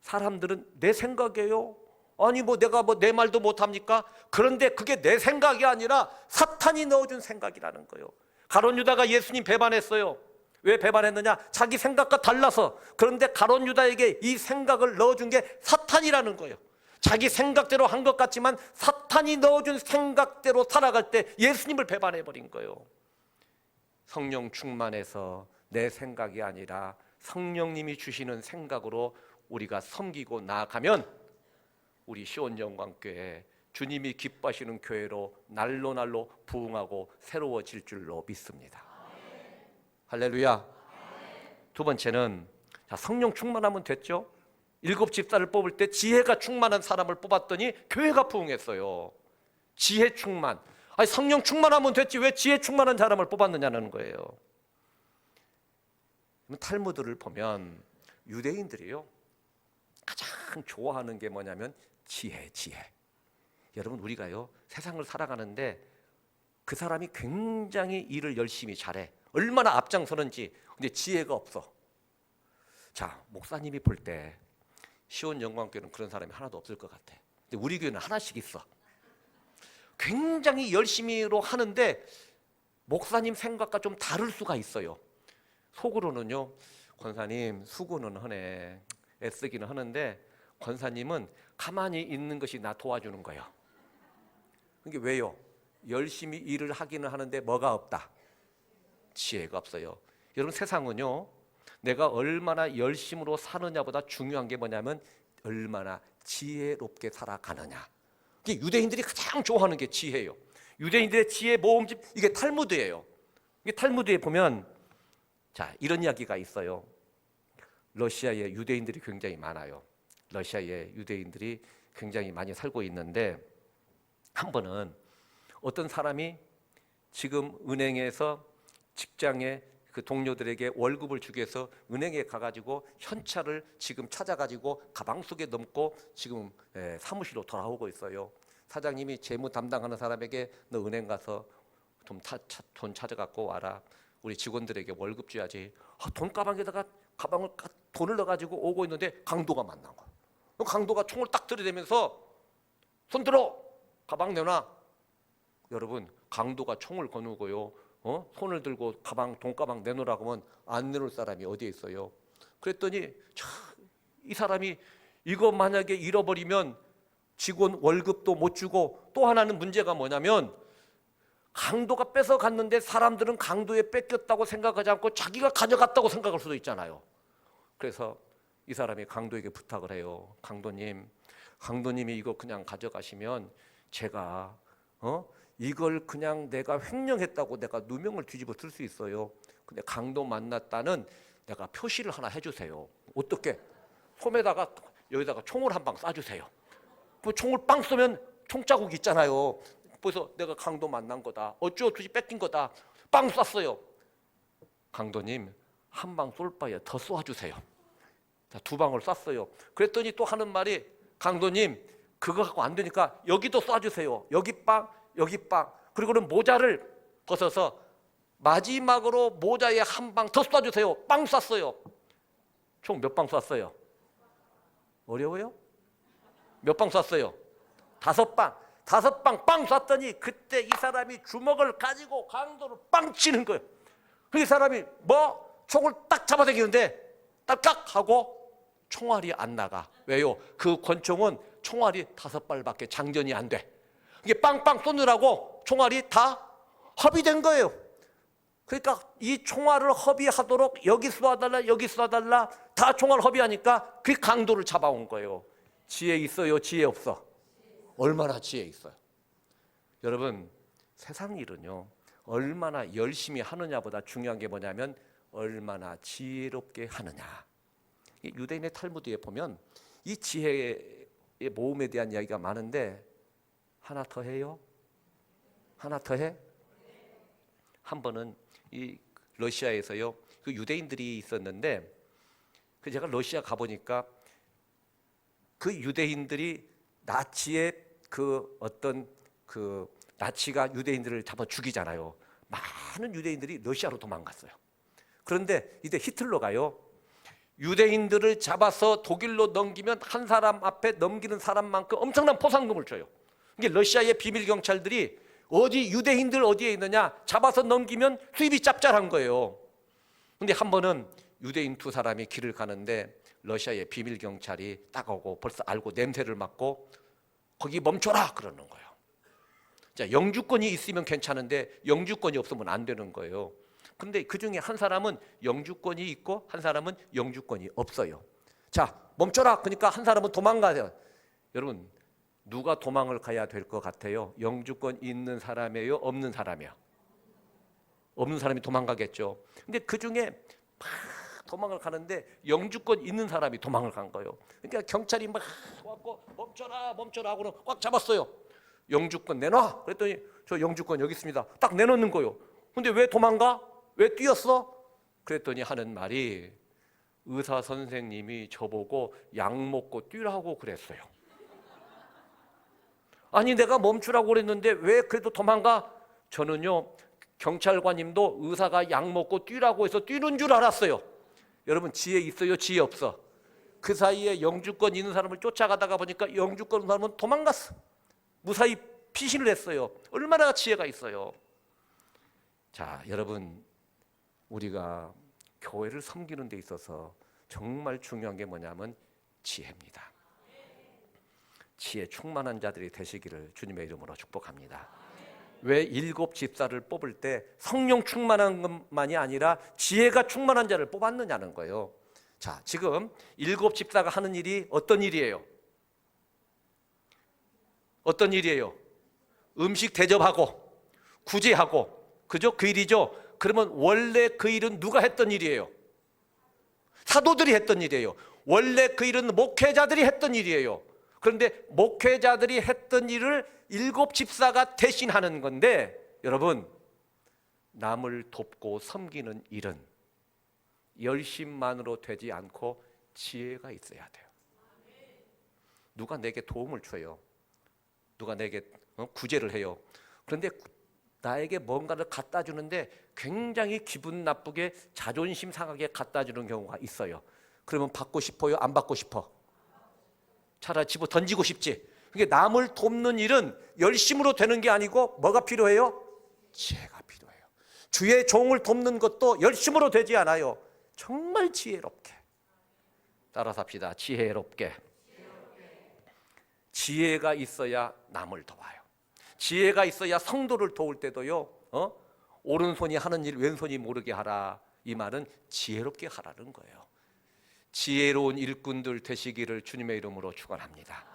사람들은 내 생각이에요. 아니 내가 내 말도 못합니까? 그런데 그게 내 생각이 아니라 사탄이 넣어준 생각이라는 거예요. 가룟 유다가 예수님 배반했어요. 왜 배반했느냐? 자기 생각과 달라서. 그런데 가룟 유다에게 이 생각을 넣어준 게 사탄이라는 거예요. 자기 생각대로 한 것 같지만 사탄이 넣어준 생각대로 살아갈 때 예수님을 배반해버린 거예요. 성령 충만해서 내 생각이 아니라 성령님이 주시는 생각으로 우리가 섬기고 나아가면 우리 시온영광교회 주님이 기뻐하시는 교회로 날로 날로 부흥하고 새로워질 줄로 믿습니다. 할렐루야. 두 번째는 성령 충만하면 됐죠. 7 집사를 뽑을 때 지혜가 충만한 사람을 뽑았더니 교회가 부흥했어요. 지혜 충만. 아니 성령 충만하면 됐지 왜 지혜 충만한 사람을 뽑았느냐는 거예요. 탈무드를 보면 유대인들이요 가장 좋아하는 게 뭐냐면 지혜. 여러분 우리가요 세상을 살아가는데 그 사람이 굉장히 일을 열심히 잘해. 얼마나 앞장서는지. 근데 지혜가 없어. 자, 목사님이 볼 때 시온영광교회는 그런 사람이 하나도 없을 것 같아. 근데 우리 교회는 하나씩 있어. 굉장히 열심히로 하는데 목사님 생각과 좀 다를 수가 있어요. 속으로는요 권사님 수고는 하네, 애쓰기는 하는데 권사님은 가만히 있는 것이 나 도와주는 거예요. 그게 왜요? 열심히 일을 하기는 하는데 뭐가 없다? 지혜가 없어요. 여러분 세상은요 내가 얼마나 열심으로 사느냐보다 중요한 게 뭐냐면 얼마나 지혜롭게 살아가느냐. 이게 유대인들이 가장 좋아하는 게 지혜예요. 유대인들의 지혜 모음집 이게 탈무드예요. 이게 탈무드에 보면 자 이런 이야기가 있어요. 러시아에 유대인들이 굉장히 많아요. 러시아에 유대인들이 굉장히 많이 살고 있는데 한 번은 어떤 사람이 지금 은행에서 직장에 그 동료들에게 월급을 주기 위해서 은행에 가가지고 현찰을 지금 찾아가지고 가방 속에 넣고 지금 사무실로 돌아오고 있어요. 사장님이 재무 담당하는 사람에게 너 은행 가서 돈 찾아갖고 와라. 우리 직원들에게 월급 줘야지. 돈 가방에다가 돈을 넣어가지고 오고 있는데 강도가 만난 거야. 강도가 총을 딱 들이대면서 손 들어! 가방 내놔. 여러분 강도가 총을 거누고요 손을 들고 돈가방 내놓으라고 하면 안 내놓을 사람이 어디에 있어요? 그랬더니 이 사람이 이거 만약에 잃어버리면 직원 월급도 못 주고 또 하나는 문제가 뭐냐면 강도가 뺏어갔는데 사람들은 강도에 뺏겼다고 생각하지 않고 자기가 가져갔다고 생각할 수도 있잖아요. 그래서 이 사람이 강도에게 부탁을 해요. 강도님이 이거 그냥 가져가시면 제가 이걸 그냥 내가 횡령했다고 내가 누명을 뒤집어 쓸 수 있어요. 근데 강도 만났다는 내가 표시를 하나 해주세요. 어떻게? 손에다가 여기다가 총을 한 방 쏴주세요. 그 총을 빵 쏘면 총자국 있잖아요. 그래서 내가 강도 만난 거다. 어쩌고저쩌고 뺏긴 거다. 빵 쐈어요. 강도님 한 방 쏠 바에 더 쏘아주세요. 자, 2방을 쐈어요. 그랬더니 또 하는 말이 강도님 그거 갖고 안 되니까 여기도 쏴주세요. 여기 빵 여기 빵. 그리고는 모자를 벗어서 마지막으로 모자에 한 방 더 쏴주세요. 빵 쐈어요. 총 몇 방 쐈어요? 어려워요? 몇 방 쐈어요? 5방. 5방 빵 쐈더니 그때 이 사람이 주먹을 가지고 강도를 빵 치는 거예요. 그 사람이 총을 딱 잡아당기는데 딸깍 하고 총알이 안 나가. 왜요? 그 권총은 총알이 5발밖에 장전이 안 돼. 이게 빵빵 쏘느라고 총알이 다 허비된 거예요. 그러니까 이 총알을 허비하도록 여기 쏘아달라 여기 쏘아달라 다 총알 허비하니까 그 강도를 잡아온 거예요. 지혜 있어요? 지혜 없어? 얼마나 지혜 있어요? 여러분 세상 일은요 얼마나 열심히 하느냐보다 중요한 게 뭐냐면 얼마나 지혜롭게 하느냐. 유대인의 탈무드에 보면 이 지혜의 모음에 대한 이야기가 많은데 하나 더 해요? 하나 더 해? 한 번은 이 러시아에서요 그 유대인들이 있었는데 그 제가 러시아 가보니까 그 유대인들이 나치의 그 어떤 그 나치가 유대인들을 잡아 죽이잖아요. 많은 유대인들이 러시아로 도망갔어요. 그런데 이때 히틀러가요 유대인들을 잡아서 독일로 넘기면 한 사람 앞에 넘기는 사람만큼 엄청난 포상금을 줘요. 이게 러시아의 비밀 경찰들이 어디 유대인들 어디에 있느냐 잡아서 넘기면 수입이 짭짤한 거예요. 근데 한 번은 유대인 2사람이 길을 가는데 러시아의 비밀 경찰이 딱 오고 벌써 알고 냄새를 맡고 거기 멈춰라 그러는 거예요. 자, 영주권이 있으면 괜찮은데 영주권이 없으면 안 되는 거예요. 근데 그 중에 한 사람은 영주권이 있고 한 사람은 영주권이 없어요. 자, 멈춰라. 그러니까 한 사람은 도망가요. 여러분, 누가 도망을 가야 될 것 같아요? 영주권 있는 사람이에요? 없는 사람이요? 없는 사람이 도망가겠죠. 근데 그 중에 막 도망을 가는데 영주권 있는 사람이 도망을 간 거예요. 그러니까 경찰이 막 와서 멈춰라 멈춰라 하고는 꽉 잡았어요. 영주권 내놔. 그랬더니 저 영주권 여기 있습니다. 딱 내놓는 거예요. 근데 왜 도망가? 왜 뛰었어? 그랬더니 하는 말이 의사 선생님이 저보고 약 먹고 뛰라고 그랬어요. 아니 내가 멈추라고 그랬는데 왜 그래도 도망가? 저는요 경찰관님도 의사가 약 먹고 뛰라고 해서 뛰는 줄 알았어요. 여러분 지혜 있어요? 지혜 없어? 그 사이에 영주권 있는 사람을 쫓아가다가 보니까 영주권 있는 사람은 도망갔어. 무사히 피신을 했어요. 얼마나 지혜가 있어요. 자, 여러분 우리가 교회를 섬기는 데 있어서 정말 중요한 게 뭐냐면 지혜입니다. 지혜 충만한 자들이 되시기를 주님의 이름으로 축복합니다. 왜 7 집사를 뽑을 때 성령 충만한 것만이 아니라 지혜가 충만한 자를 뽑았느냐는 거예요. 자, 지금 7 집사가 하는 일이 어떤 일이에요? 어떤 일이에요? 음식 대접하고 구제하고, 그죠? 그 일이죠. 그러면 원래 그 일은 누가 했던 일이에요? 사도들이 했던 일이에요. 원래 그 일은 목회자들이 했던 일이에요. 그런데 목회자들이 했던 일을 7 집사가 대신하는 건데, 여러분 남을 돕고 섬기는 일은 열심만으로 되지 않고 지혜가 있어야 돼요. 누가 내게 도움을 줘요. 누가 내게 구제를 해요. 그런데 나에게 뭔가를 갖다 주는데 굉장히 기분 나쁘게 자존심 상하게 갖다 주는 경우가 있어요. 그러면 받고 싶어요? 안 받고 싶어? 차라리 집어 던지고 싶지. 그러니까 남을 돕는 일은 열심으로 되는 게 아니고 뭐가 필요해요? 지혜가 필요해요. 주의 종을 돕는 것도 열심으로 되지 않아요. 정말 지혜롭게. 따라서 합시다. 지혜롭게. 지혜가 있어야 남을 도와요. 지혜가 있어야 성도를 도울 때도요, 오른손이 하는 일 왼손이 모르게 하라. 이 말은 지혜롭게 하라는 거예요. 지혜로운 일꾼들 되시기를 주님의 이름으로 축원합니다.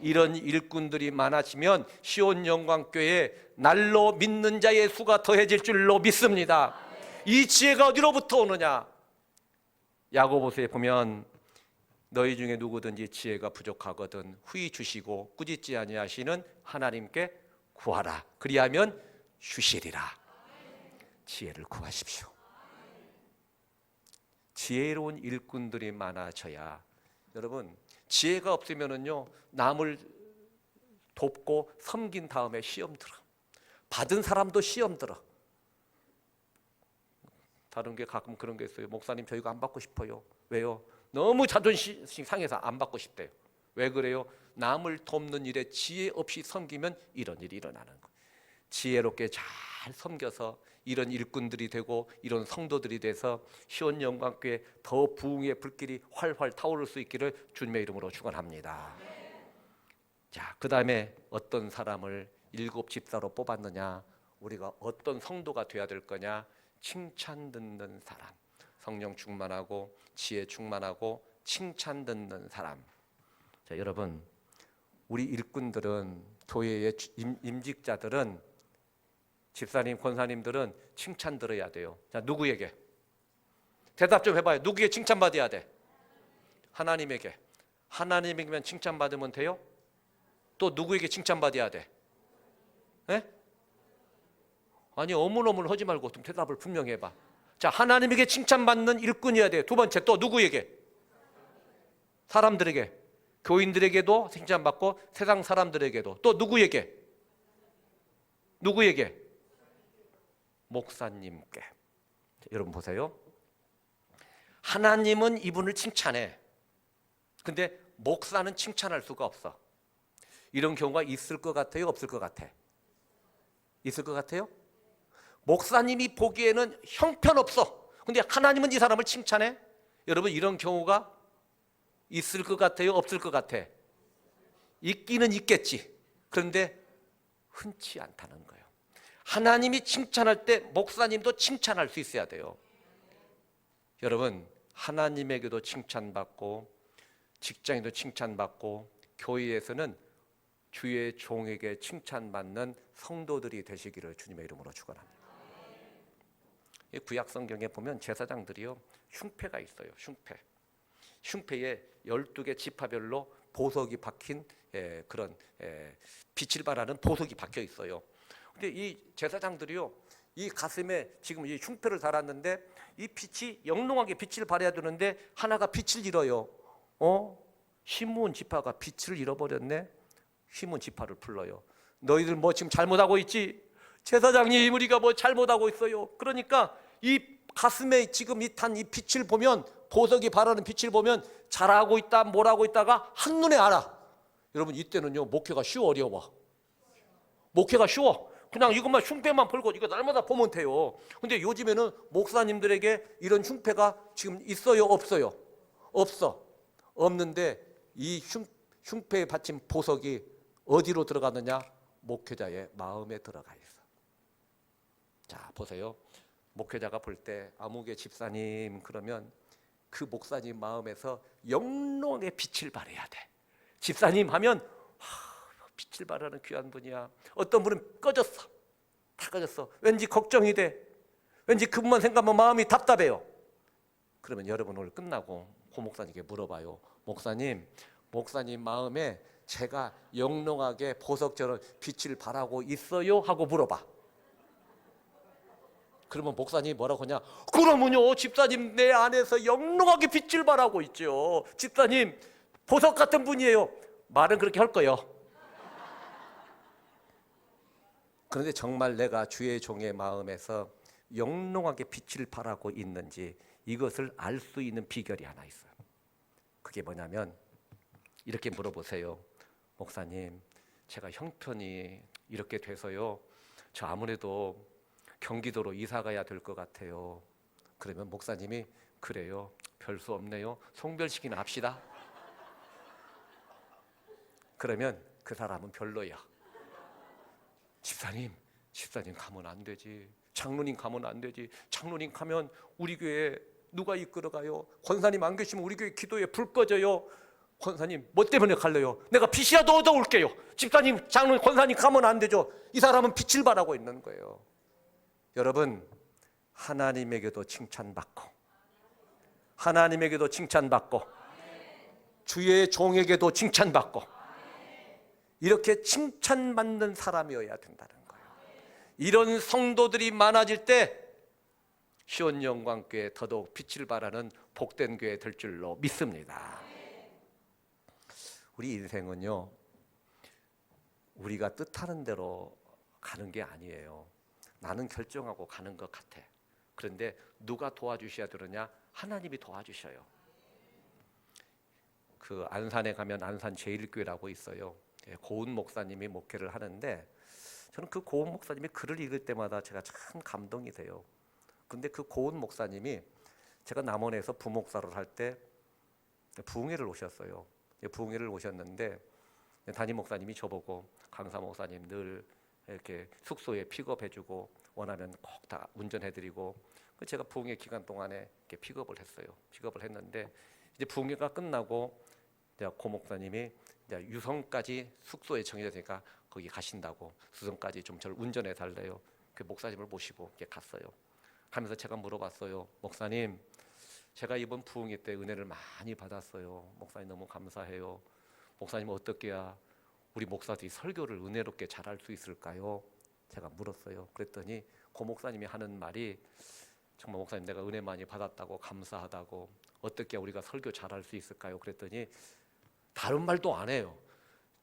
이런 일꾼들이 많아지면 시온 영광교회에 날로 믿는 자의 수가 더해질 줄로 믿습니다. 이 지혜가 어디로부터 오느냐? 야고보서에 보면 너희 중에 누구든지 지혜가 부족하거든 후히 주시고 꾸짖지 아니하시는 하나님께 구하라. 그리하면 주시리라. 지혜를 구하십시오. 지혜로운 일꾼들이 많아져야, 여러분 지혜가 없으면은요 남을 돕고 섬긴 다음에 시험 들어. 받은 사람도 시험 들어. 다른 게 가끔 그런 게 있어요. 목사님 저 이거 안 받고 싶어요. 왜요? 너무 자존심 상해서 안 받고 싶대요. 왜 그래요? 남을 돕는 일에 지혜 없이 섬기면 이런 일이 일어나는 거예요. 지혜롭게 잘 섬겨서 이런 일꾼들이 되고 이런 성도들이 돼서 시온 영광교회 더 부흥의 불길이 활활 타오를 수 있기를 주님의 이름으로 축원합니다. 자, 그 다음에 어떤 사람을 7 집사로 뽑았느냐? 우리가 어떤 성도가 돼야 될 거냐? 칭찬 듣는 사람. 성령 충만하고 지혜 충만하고 칭찬 듣는 사람. 자, 여러분 우리 일꾼들은, 교회의 임직자들은, 집사님, 권사님들은 칭찬 들어야 돼요. 자, 누구에게? 대답 좀 해봐요. 누구에게 칭찬받아야 돼? 하나님에게. 하나님에게만 칭찬받으면 돼요? 또 누구에게 칭찬받아야 돼? 네? 아니 어물어물 하지 말고 좀 대답을 분명히 해봐. 자, 하나님에게 칭찬받는 일꾼이어야 돼요. 두 번째 또 누구에게? 사람들에게. 교인들에게도 칭찬받고 세상 사람들에게도. 또 누구에게? 누구에게? 목사님께. 자, 여러분 보세요. 하나님은 이분을 칭찬해. 근데 목사는 칭찬할 수가 없어. 이런 경우가 있을 것 같아요? 없을 것 같아? 있을 것 같아요? 목사님이 보기에는 형편없어. 근데 하나님은 이 사람을 칭찬해? 여러분 이런 경우가 있을 것 같아요? 없을 것 같아? 있기는 있겠지. 그런데 흔치 않다는 거예요. 하나님이 칭찬할 때 목사님도 칭찬할 수 있어야 돼요. 여러분, 하나님에게도 칭찬받고 직장에도 칭찬받고 교회에서는 주의 종에게 칭찬받는 성도들이 되시기를 주님의 이름으로 축원합니다. 구약 성경에 보면 제사장들이요, 흉패가 있어요. 흉패에 12개 지파별로 보석이 박힌 그런 빛을 발하는 보석이 박혀 있어요. 근데 이 제사장들이요, 이 가슴에 지금 이 흉패를 달았는데 이 빛이 영롱하게 빛을 발해야 되는데 하나가 빛을 잃어요. 시므온 지파가 빛을 잃어버렸네. 시므온 지파를 불러요. 너희들 뭐 지금 잘못하고 있지? 제사장님, 우리가 뭐 잘못하고 있어요. 그러니까 이 가슴에 지금 이 탄 이 빛을 보면, 보석이 발하는 빛을 보면 잘하고 있다 뭐라고 있다가 한눈에 알아. 여러분, 이때는요 목회가 쉬워 어려워? 목회가 쉬워. 그냥 이것만 흉패만 풀고 이거 날마다 보면 돼요. 근데 요즘에는 목사님들에게 이런 흉패가 지금 있어요 없어요? 없어. 없는데 이 흉패에 받친 보석이 어디로 들어가느냐? 목회자의 마음에 들어가 있어. 자, 보세요. 목회자가 볼 때 아무개 집사님 그러면 그 목사님 마음에서 영롱하게 빛을 발해야 돼. 집사님 하면 빛을 발하는 귀한 분이야. 어떤 분은 꺼졌어. 다 꺼졌어. 왠지 걱정이 돼. 왠지 그분만 생각하면 마음이 답답해요. 그러면 여러분 오늘 끝나고 고 목사님께 물어봐요. 목사님 마음에 제가 영롱하게 보석처럼 빛을 발하고 있어요? 하고 물어봐. 그러면 목사님이 뭐라고 하냐? 그러면요 집사님 내 안에서 영롱하게 빛을 발하고 있죠. 집사님 보석 같은 분이에요. 말은 그렇게 할 거예요. 그런데 정말 내가 주의 종의 마음에서 영롱하게 빛을 발하고 있는지 이것을 알 수 있는 비결이 하나 있어요. 그게 뭐냐면 이렇게 물어보세요. 목사님, 제가 형편이 이렇게 돼서요, 저 아무래도 경기도로 이사 가야 될 것 같아요. 그러면 목사님이 그래요, 별 수 없네요, 송별식이나 합시다. 그러면 그 사람은 별로야. 집사님 가면 안 되지. 장로님 가면 안 되지. 장로님 가면 우리 교회 누가 이끌어가요? 권사님 안 계시면 우리 교회 기도에 불 꺼져요. 권사님 뭐 때문에 갈래요? 내가 빛이라도 얻어올게요. 집사님, 장로님, 권사님 가면 안 되죠. 이 사람은 빛을 발하고 있는 거예요. 여러분, 하나님에게도 칭찬받고 하나님에게도 칭찬받고 주의 종에게도 칭찬받고 이렇게 칭찬받는 사람이어야 된다는 거예요. 이런 성도들이 많아질 때 시온영광교회 더더욱 빛을 발하는 복된 교회 될 줄로 믿습니다. 우리 인생은요, 우리가 뜻하는 대로 가는 게 아니에요. 나는 결정하고 가는 것 같아. 그런데 누가 도와주셔야 되느냐? 하나님이 도와주셔요. 그 안산에 가면 안산 제1교회라고 있어요. 고은 목사님이 목회를 하는데 저는 그 고은 목사님이 글을 읽을 때마다 제가 참 감동이 돼요. 근데 그 고은 목사님이 제가 남원에서 부목사를 할 때 부흥회를 오셨어요. 부흥회를 오셨는데 담임 목사님이 저보고 강사 목사님 늘 이렇게 숙소에 픽업해주고 원하면 꼭 다 운전해드리고, 제가 부흥회 기간 동안에 이렇게 픽업을 했어요. 픽업을 했는데 이제 부흥회가 끝나고 고 목사님이 이제 유성까지 숙소에 정해졌으니까 거기 가신다고 수성까지 좀 저를 운전해 달래요. 그 목사님을 모시고 이렇게 갔어요. 가면서 제가 물어봤어요. 목사님, 제가 이번 부흥회 때 은혜를 많이 받았어요. 목사님 너무 감사해요. 목사님 어떻게 해야 우리 목사들이 설교를 은혜롭게 잘할 수 있을까요? 제가 물었어요. 그랬더니 고 목사님이 하는 말이, 정말 목사님 내가 은혜 많이 받았다고, 감사하다고, 어떻게 우리가 설교 잘할 수 있을까요? 그랬더니 다른 말도 안 해요.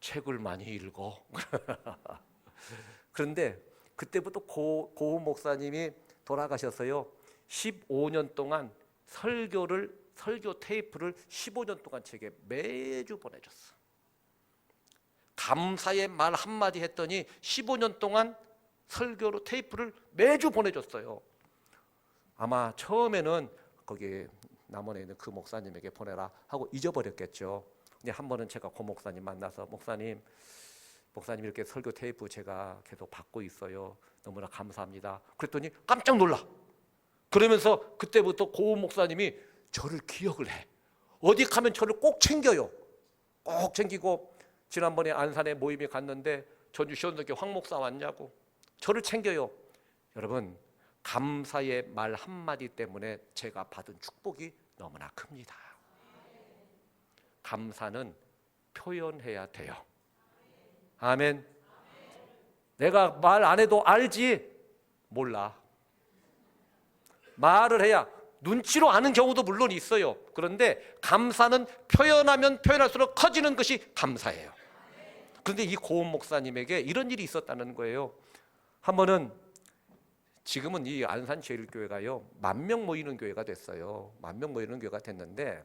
책을 많이 읽어. 그런데 그때부터 고 목사님이 돌아가셨어요. 15년 동안 설교 테이프를 15년 동안 제게 매주 보내줬어. 감사의 말 한마디 했더니 15년 동안 설교로 테이프를 매주 보내줬어요. 아마 처음에는 거기 남원에 있는 그 목사님에게 보내라 하고 잊어버렸겠죠. 근데 한 번은 제가 고 목사님 만나서, 목사님 목사님 이렇게 설교 테이프 제가 계속 받고 있어요. 너무나 감사합니다. 그랬더니 깜짝 놀라. 그러면서 그때부터 고은 목사님이 저를 기억을 해. 어디 가면 저를 꼭 챙겨요. 꼭 챙기고 지난번에 안산에 모임에 갔는데 전주 시원석교 황 목사 왔냐고 저를 챙겨요. 여러분 감사의 말 한마디 때문에 제가 받은 축복이 너무나 큽니다. 감사는 표현해야 돼요. 아멘. 내가 말 안 해도 알지? 몰라. 말을 해야 눈치로 아는 경우도 물론 있어요. 그런데 감사는 표현하면 표현할수록 커지는 것이 감사예요. 그런데 이 고은 목사님에게 이런 일이 있었다는 거예요. 한 번은 지금은 이 안산제일교회가요 10,000명 모이는 교회가 됐어요. 10,000명 모이는 교회가 됐는데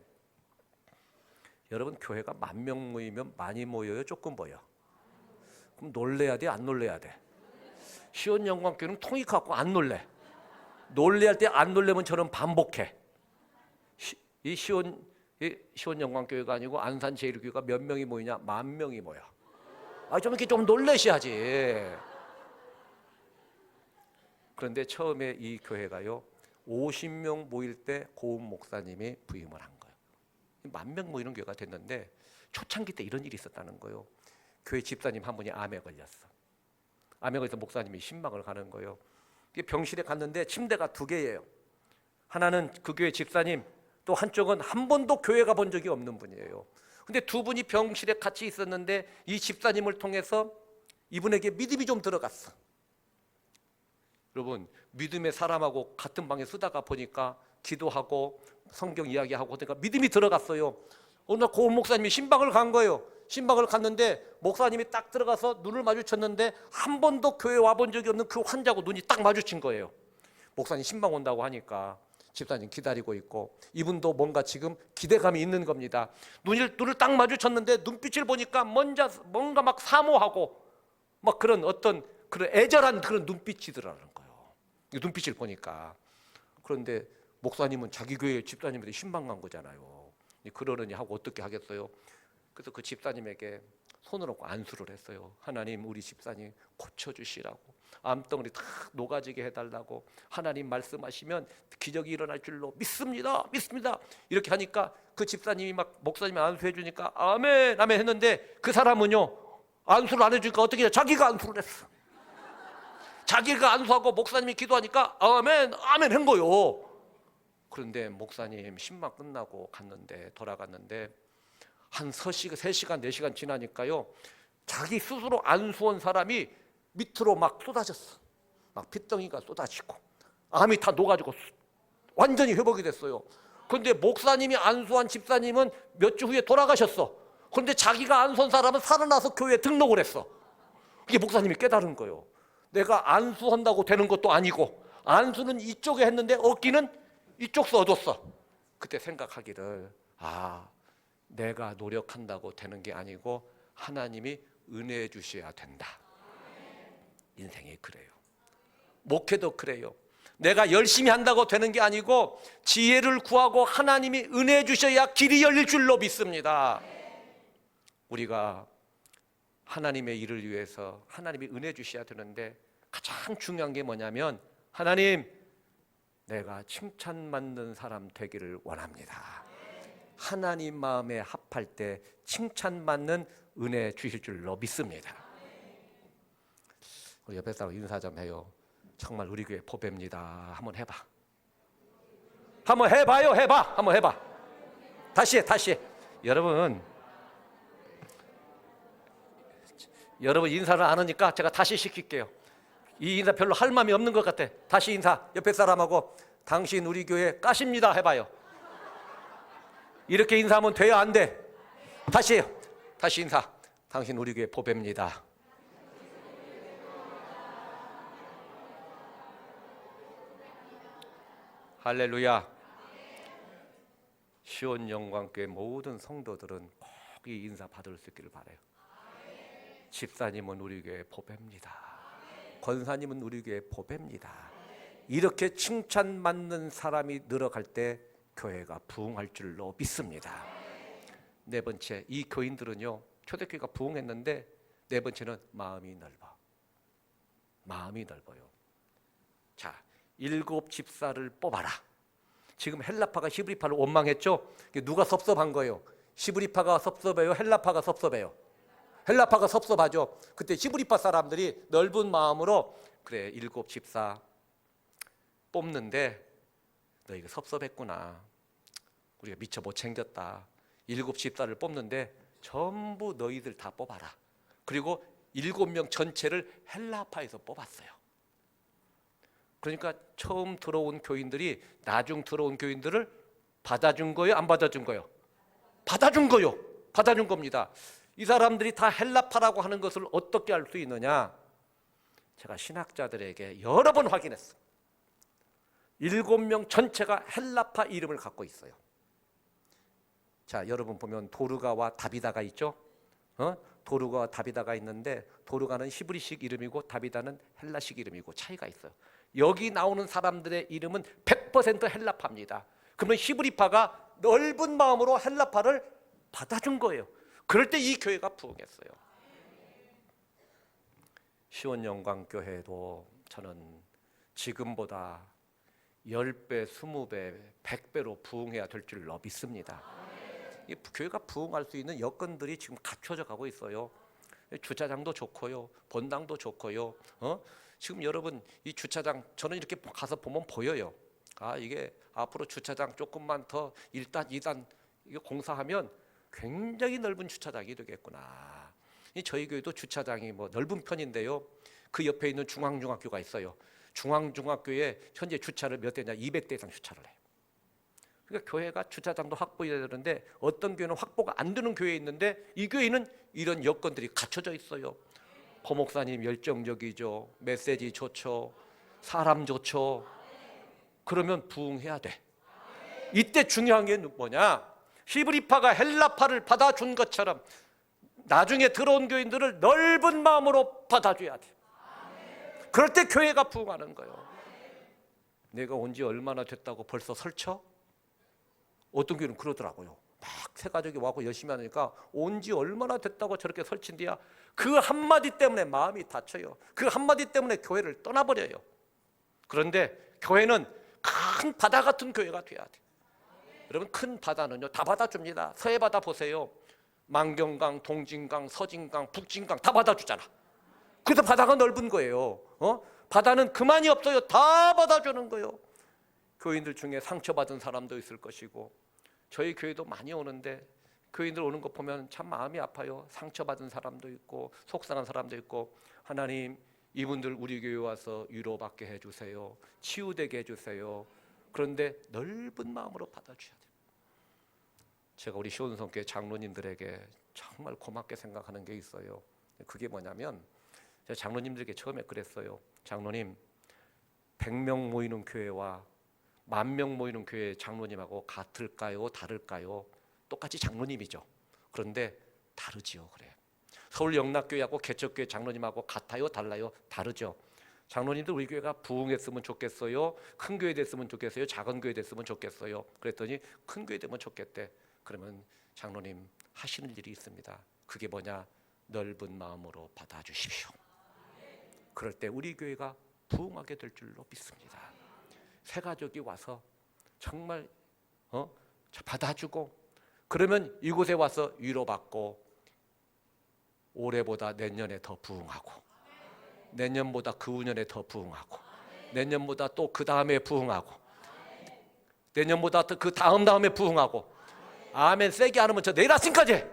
여러분 교회가 10,000명 모이면 많이 모여요? 조금 모여? 그럼 놀래야 돼? 안 놀래야 돼? 시온영광교회는 통이 갖고 안 놀래. 놀래할 때 안 놀래면 저는 반복해. 이 시온영광교회가 아니고 안산제일교회가 몇 명이 모이냐? 10,000명이 모여. 좀 이렇게 좀 놀래셔야지. 그런데 처음에 이 교회가요 50명 모일 때 고은 목사님이 부임을 한 거예요. 10,000명 모이는 교회가 됐는데 초창기 때 이런 일이 있었다는 거예요. 교회 집사님 한 분이 암에 걸렸어. 암에 걸려서 목사님이 신방을 가는 거예요. 병실에 갔는데 침대가 2개예요. 하나는 그 교회 집사님, 또 한쪽은 한 번도 교회 가본 적이 없는 분이에요. 근데 2분이 병실에 같이 있었는데 이 집사님을 통해서 이분에게 믿음이 좀 들어갔어. 여러분 믿음의 사람하고 같은 방에 쓰다가 보니까 기도하고 성경 이야기하고 그러니까 믿음이 들어갔어요. 어느 날 고은 목사님이 신방을 간 거예요. 신방을 갔는데 목사님이 딱 들어가서 눈을 마주쳤는데 한 번도 교회 와본 적이 없는 그 환자하고 눈이 딱 마주친 거예요. 목사님 신방 온다고 하니까 집사님 기다리고 있고 이분도 뭔가 지금 기대감이 있는 겁니다. 눈을 딱 마주쳤는데 눈빛을 보니까 뭔가 막 사모하고 막 그런 어떤 그런 애절한 그런 눈빛이더라는 거예요. 눈빛을 보니까. 그런데 목사님은 자기 교회 집사님한테 신방 간 거잖아요. 그러느니 하고 어떻게 하겠어요? 그래서 그 집사님에게 손을 얹고 안수를 했어요. 하나님 우리 집사님 고쳐주시라고, 암덩어리 다 녹아지게 해달라고, 하나님 말씀하시면 기적이 일어날 줄로 믿습니다 이렇게 하니까 그 집사님이 막 목사님이 안수해 주니까 아멘 아멘 했는데 그 사람은요 안수를 안 해주니까 어떻게 해요? 자기가 안수를 했어. 자기가 안수하고 목사님이 기도하니까 아멘 아멘 한 거요. 그런데 목사님 신방 끝나고 돌아갔는데 한 3시간 4시간 지나니까요 자기 스스로 안수한 사람이 밑으로 막 쏟아졌어. 막 핏덩이가 쏟아지고 암이 다 녹아지고 완전히 회복이 됐어요. 그런데 목사님이 안수한 집사님은 몇 주 후에 돌아가셨어. 그런데 자기가 안수한 사람은 살아나서 교회에 등록을 했어. 그게 목사님이 깨달은 거예요. 내가 안수한다고 되는 것도 아니고 안수는 이쪽에 했는데 얻기는 이쪽서 얻었어. 그때 생각하기를 내가 노력한다고 되는 게 아니고 하나님이 은혜해 주셔야 된다. 인생이 그래요. 목회도 그래요. 내가 열심히 한다고 되는 게 아니고 지혜를 구하고 하나님이 은혜해 주셔야 길이 열릴 줄로 믿습니다. 우리가 하나님의 일을 위해서 하나님이 은혜 주셔야 되는데 가장 중요한 게 뭐냐면 하나님 내가 칭찬받는 사람 되기를 원합니다. 하나님 마음에 합할 때 칭찬받는 은혜 주실 줄로 믿습니다. 우리 옆에 사람 인사 좀 해요. 정말 우리 교회 보배입니다. 한번 해봐. 한번 해봐요. 한번 해봐. 다시 해. 여러분 인사를 안 하니까 제가 다시 시킬게요. 이 인사 별로 할 마음이 없는 것 같아. 다시 인사. 옆에 사람하고 당신 우리 교회 까십니다 해봐요. 이렇게 인사하면 돼요? 안 돼? 다시 해요. 다시 인사. 당신 우리 교회 보배입니다. 할렐루야. 시온영광교회 모든 성도들은 꼭 이 인사 받을 수 있기를 바라요. 집사님은 우리 교회 보배입니다. 권사님은 우리 교회 보배입니다. 이렇게 칭찬받는 사람이 늘어갈 때 교회가 부흥할 줄로 믿습니다. 네 번째, 이 교인들은요 초대교회가 부흥했는데 네 번째는 마음이 넓어. 마음이 넓어요. 자, 7 집사를 뽑아라. 지금 헬라파가 히브리파를 원망했죠? 누가 섭섭한 거예요? 히브리파가 섭섭해요? 헬라파가 섭섭해요? 헬라파가 섭섭하죠. 그때 히브리파 사람들이 넓은 마음으로 그래 7 집사 뽑는데 너희가 섭섭했구나. 우리가 미처 못 챙겼다. 7 집사를 뽑는데 전부 너희들 다 뽑아라. 그리고 7명 전체를 헬라파에서 뽑았어요. 그러니까 처음 들어온 교인들이 나중 들어온 교인들을 받아준 거예요? 안 받아준 거예요? 받아준 거요. 받아준 겁니다. 이 사람들이 다 헬라파라고 하는 것을 어떻게 알 수 있느냐? 제가 신학자들에게 여러 번 확인했어요. 7명 전체가 헬라파 이름을 갖고 있어요. 자, 여러분 보면 도르가와 다비다가 있죠? 도르가와 다비다가 있는데 도르가는 히브리식 이름이고 다비다는 헬라식 이름이고 차이가 있어요. 여기 나오는 사람들의 이름은 100% 헬라파입니다. 그러면 히브리파가 넓은 마음으로 헬라파를 받아준 거예요. 그럴 때 이 교회가 부흥했어요. 시온영광교회도 저는 지금보다 10배, 20배, 100배로 부흥해야 될 줄 믿습니다. 이 교회가 부흥할 수 있는 여건들이 지금 갖춰져 가고 있어요. 주차장도 좋고요, 본당도 좋고요. 지금 여러분 이 주차장 저는 이렇게 가서 보면 보여요. 아, 이게 앞으로 주차장 조금만 더 1단, 2단 이거 공사하면 굉장히 넓은 주차장이 되겠구나. 저희 교회도 주차장이 뭐 넓은 편인데요. 그 옆에 있는 중앙중학교가 있어요. 중앙중학교에 현재 주차를 몇 대냐? 200대 이상 주차를 해요. 그러니까 교회가 주차장도 확보해야 되는데 어떤 교회는 확보가 안 되는 교회에 있는데 이 교회는 이런 여건들이 갖춰져 있어요. 고목사님 열정적이죠. 메시지 좋죠. 사람 좋죠. 그러면 부흥해야 돼. 이때 중요한 게 뭐냐? 히브리파가 헬라파를 받아준 것처럼 나중에 들어온 교인들을 넓은 마음으로 받아줘야 돼. 그럴 때 교회가 부흥하는 거예요. 내가 온 지 얼마나 됐다고 벌써 설쳐? 어떤 교회는 그러더라고요. 막 새 가족이 와고 열심히 하니까 온 지 얼마나 됐다고 저렇게 설친디야. 그 한마디 때문에 마음이 다쳐요. 그 한마디 때문에 교회를 떠나버려요. 그런데 교회는 큰 바다 같은 교회가 돼야 돼. 여러분 큰 바다는요 다 받아줍니다. 서해 바다 보세요. 만경강, 동진강, 서진강, 북진강 다 받아주잖아. 그래서 바다가 넓은 거예요. 바다는 그만이 없어요. 다 받아주는 거예요. 교인들 중에 상처받은 사람도 있을 것이고 저희 교회도 많이 오는데 교인들 오는 거 보면 참 마음이 아파요. 상처받은 사람도 있고 속상한 사람도 있고 하나님 이분들 우리 교회 와서 위로받게 해주세요. 치유되게 해주세요. 그런데 넓은 마음으로 받아줘야 돼요. 제가 우리 시온성교회 장로님들에게 정말 고맙게 생각하는 게 있어요. 그게 뭐냐면 제가 장로님들에게 처음에 그랬어요. 장로님 100명 모이는 교회와 10,000명 모이는 교회 장로님하고 같을까요? 다를까요? 똑같이 장로님이죠. 그런데 다르지요. 그래. 서울 영락교회하고 개척교회 장로님하고 같아요? 달라요? 다르죠. 장로님들 우리 교회가 부흥했으면 좋겠어요? 큰 교회 됐으면 좋겠어요? 작은 교회 됐으면 좋겠어요? 그랬더니 큰 교회 되면 좋겠대. 그러면 장로님 하시는 일이 있습니다. 그게 뭐냐? 넓은 마음으로 받아주십시오. 그럴 때 우리 교회가 부흥하게 될 줄로 믿습니다. 새 가족이 와서 정말 받아주고 그러면 이곳에 와서 위로받고 올해보다 내년에 더 부흥하고 내년보다 그 후년에 더 부흥하고 내년보다 또 그 다음에 부흥하고 내년보다 또 그 다음에 부흥하고 아멘 세게 안 하면 저 내일 아침까지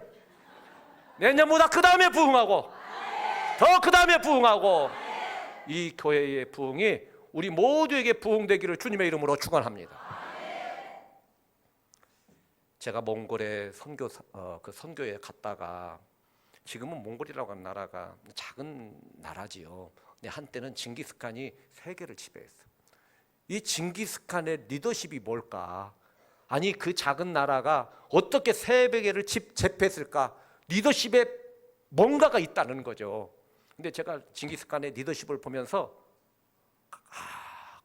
내년보다 그 다음에 부흥하고 더 그 다음에 부흥하고 이 교회의 부흥이 우리 모두에게 부흥되기를 주님의 이름으로 축원합니다. 제가 몽골에 선교에 갔다가 지금은 몽골이라고 하는 나라가 작은 나라지요. 근데 한때는 징기스칸이 세계를 지배했어요. 이 징기스칸의 리더십이 뭘까? 아니 그 작은 나라가 어떻게 세계를 제패했을까? 리더십에 뭔가가 있다는 거죠. 근데 제가 징기스칸의 리더십을 보면서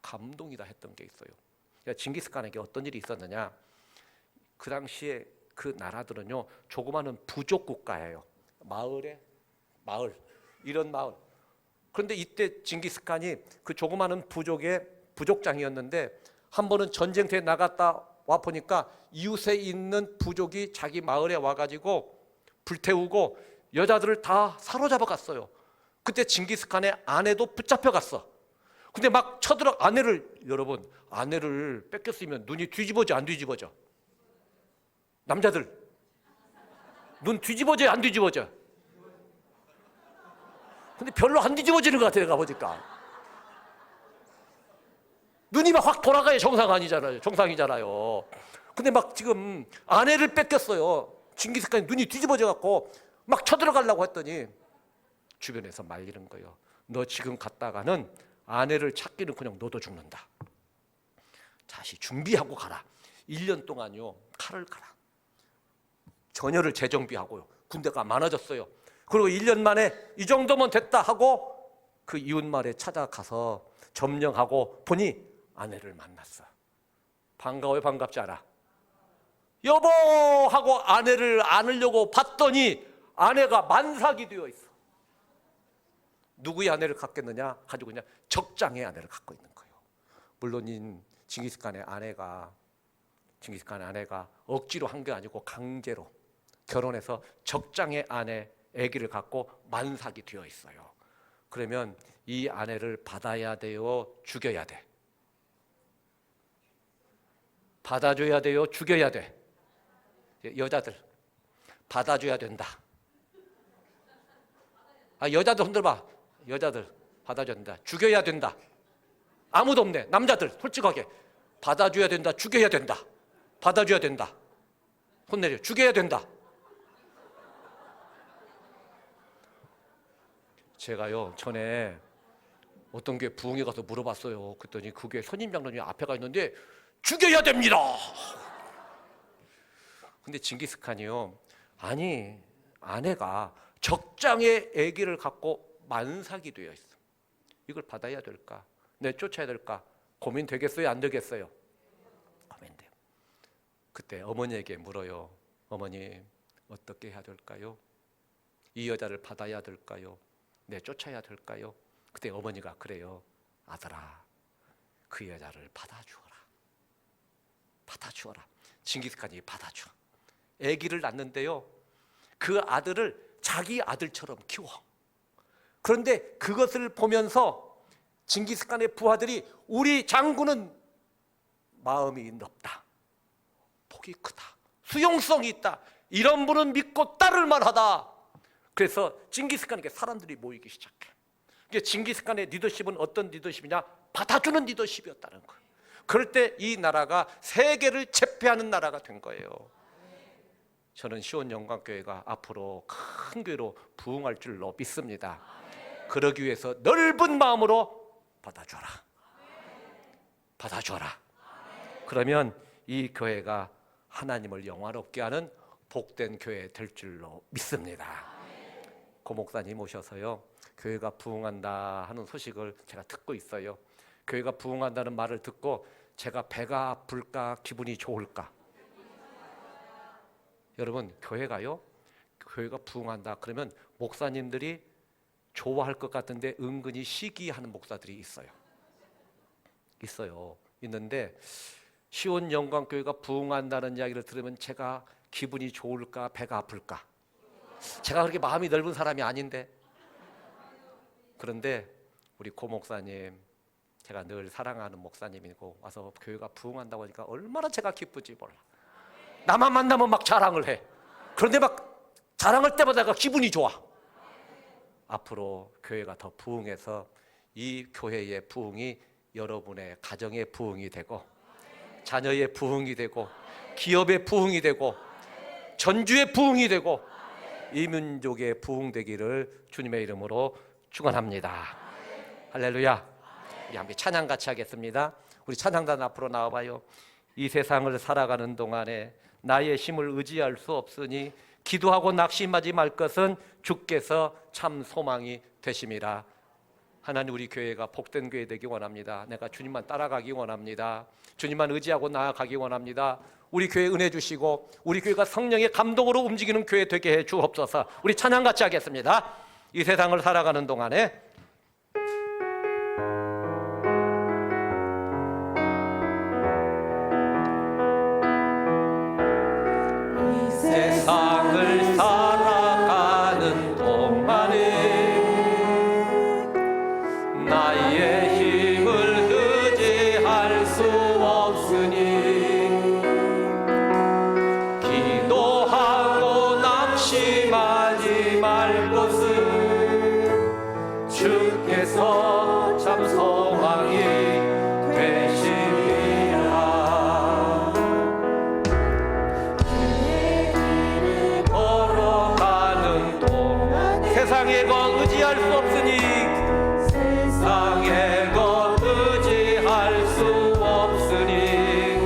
감동이다 했던 게 있어요. 그러니까 징기스칸에게 어떤 일이 있었느냐? 그 당시에 그 나라들은요 조그마한 부족 국가예요. 마을에 마을, 이런 마을. 그런데 이때 징기스칸이 그 조그마한 부족의 부족장이었는데 한 번은 전쟁터에 나갔다 와 보니까 이웃에 있는 부족이 자기 마을에 와가지고 불태우고 여자들을 다 사로잡아 갔어요. 그때 징기스칸의 아내도 붙잡혀 갔어. 근데 막 쳐들어 여러분 아내를 뺏겼으면 눈이 뒤집어져 안 뒤집어져? 남자들 눈 뒤집어져 안 뒤집어져? 근데 별로 안 뒤집어지는 것 같아요. 가보니까 눈이 막 확 돌아가야 정상이잖아요. 근데 막 지금 아내를 뺏겼어요. 징기스칸이 눈이 뒤집어져 갖고 막 쳐들어가려고 했더니 주변에서 말리는 거예요. 너 지금 갔다가는 아내를 찾기는 그냥 너도 죽는다. 다시 준비하고 가라. 1년 동안요 칼을 가라. 전열을 재정비하고요. 군대가 많아졌어요. 그리고 1년 만에 이 정도면 됐다 하고 그 이웃마을에 찾아가서 점령하고 보니 아내를 만났어. 반가워요, 반갑지 않아? 여보 하고 아내를 안으려고 봤더니 아내가 만삭이 되어 있어. 누구의 아내를 갖겠느냐? 가지고 그냥 적장의 아내를 갖고 있는 거예요. 물론 징기스칸의 아내가 억지로 한 게 아니고 강제로 결혼해서 적장의 아내 아기를 갖고 만삭이 되어 있어요. 그러면 이 아내를 받아야 돼요, 죽여야 돼? 받아줘야 돼요, 죽여야 돼? 여자들 받아줘야 된다. 여자들 흔들봐. 여자들 받아줘야 된다. 죽여야 된다. 아무도 없네. 남자들 솔직하게 받아줘야 된다. 죽여야 된다. 받아줘야 된다. 손 내려. 죽여야 된다. 제가요 전에 어떤 교회 부흥회 가서 물어봤어요. 그랬더니 그 교회 선임 장로님이 앞에 가 있는데 죽여야 됩니다. 근데 징기스칸이요, 아니 아내가 적장의 아기를 갖고 만삭이 되어 있어. 이걸 받아야 될까? 쫓아야 될까? 고민되겠어요? 안 되겠어요? 고민돼요. 그때 어머니에게 물어요. 어머니 어떻게 해야 될까요? 이 여자를 받아야 될까요? 쫓아야 될까요? 그때 어머니가 그래요. 아들아, 그 여자를 받아주어라. 받아주어라. 징기스칸이 받아줘. 아기를 낳는데요, 그 아들을 자기 아들처럼 키워. 그런데 그것을 보면서 징기스칸의 부하들이 우리 장군은 마음이 넓다, 폭이 크다, 수용성이 있다, 이런 분은 믿고 따를 만하다. 그래서 징기스칸에게 사람들이 모이기 시작해. 징기스칸의 리더십은 어떤 리더십이냐? 받아주는 리더십이었다는 거예요. 그럴 때 이 나라가 세계를 제패하는 나라가 된 거예요. 저는 시온영광교회가 앞으로 큰 교회로 부흥할 줄로 믿습니다. 그러기 위해서 넓은 마음으로 받아줘라. 받아줘라. 그러면 이 교회가 하나님을 영화롭게 하는 복된 교회 될 줄로 믿습니다. 고 목사님 오셔서요, 교회가 부흥한다 하는 소식을 제가 듣고 있어요. 교회가 부흥한다는 말을 듣고 제가 배가 아플까 기분이 좋을까? 여러분, 교회가 부흥한다 그러면 목사님들이 좋아할 것 같은데 은근히 시기하는 목사들이 있는데 시온 영광교회가 부흥한다는 이야기를 들으면 제가 기분이 좋을까, 배가 아플까? 제가 그렇게 마음이 넓은 사람이 아닌데. 그런데 우리 고 목사님, 제가 늘 사랑하는 목사님이고 와서 교회가 부흥한다고 하니까 얼마나 제가 기쁘지 몰라. 나만 만나면 막 자랑을 해. 그런데 막 자랑할 때마다 내가 기분이 좋아. 앞으로 교회가 더 부흥해서 이 교회의 부흥이 여러분의 가정의 부흥이 되고, 자녀의 부흥이 되고, 기업의 부흥이 되고, 전주의 부흥이 되고, 이 민족의 부흥되기를 주님의 이름으로 축원합니다. 할렐루야. 우리 함께 찬양 같이 하겠습니다. 우리 찬양단 앞으로 나와봐요. 이 세상을 살아가는 동안에 나의 힘을 의지할 수 없으니 기도하고 낙심하지 말 것은 주께서 참 소망이 되심이라. 하나님, 우리 교회가 복된 교회 되기 원합니다. 내가 주님만 따라가기 원합니다. 주님만 의지하고 나아가기 원합니다. 우리 교회 은혜 주시고 우리 교회가 성령의 감동으로 움직이는 교회 되게 해 주옵소서. 우리 찬양 같이 하겠습니다. 이 세상을 살아가는 동안에 세상을 살아가는 동안에 나의 힘을 의지할 수 없으니 기도하고 낙심하지 말 것은 주께서 참 소망이 되시리라. 걸어가는 동안 세상의 것 의지할 수 없으니 세상의 것 의지할 수 없으니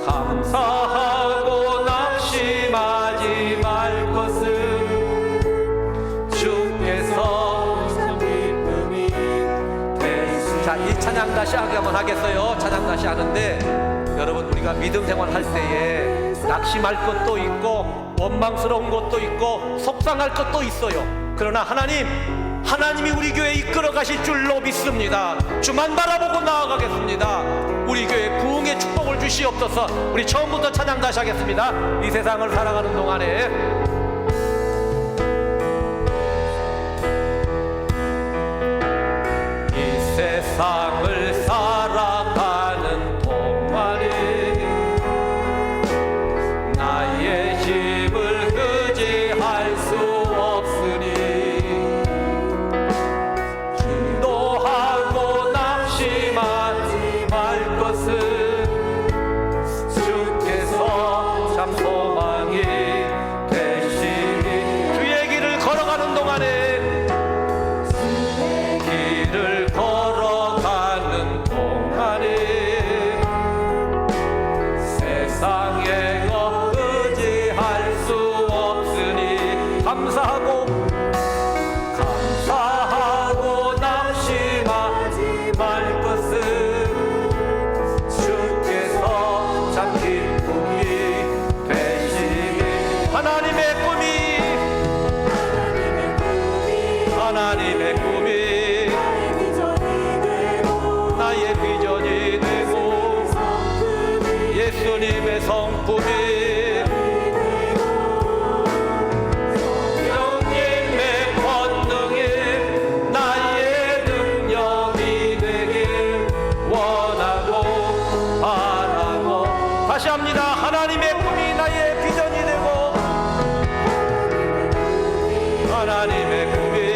감사하고 낙심하지 말 것은 주께서 참 기쁨이 되시리라. 자, 이 찬양 다시 한번 하겠어요. 찬양 다시 하는데 여러분, 우리가 믿음 생활할 때에 낙심할 것도 있고 원망스러운 것도 있고 속상할 것도 있어요. 그러나 하나님이 우리 교회 이끌어 가실 줄로 믿습니다. 주만 바라보고 나아가겠습니다. 우리 교회 부흥의 축복을 주시옵소서. 우리 처음부터 찬양 다시 하겠습니다. 이 세상을 살아가는 동안에 이 세상을 살아가는 동안에 나의 힘을 의지할 수 없으니 기도하고 낙심하지 말 것은 주께서 참 소망이 되시니 주의 길을 걸어가는 동안에 길을 걸어가는 동안에 세상에 의지할 수 없으니 감사하고 낙심하지 말 것은 주께서 참 기쁨이 되시니 하나님의 꿈이 나의 비전이 되고 예수님의 성품이 성령님의 권능이 나의 능력이 되길 원하고 바라고 다시 합니다. 하나님의 꿈이 나의 비전이 되고 하나님의 꿈이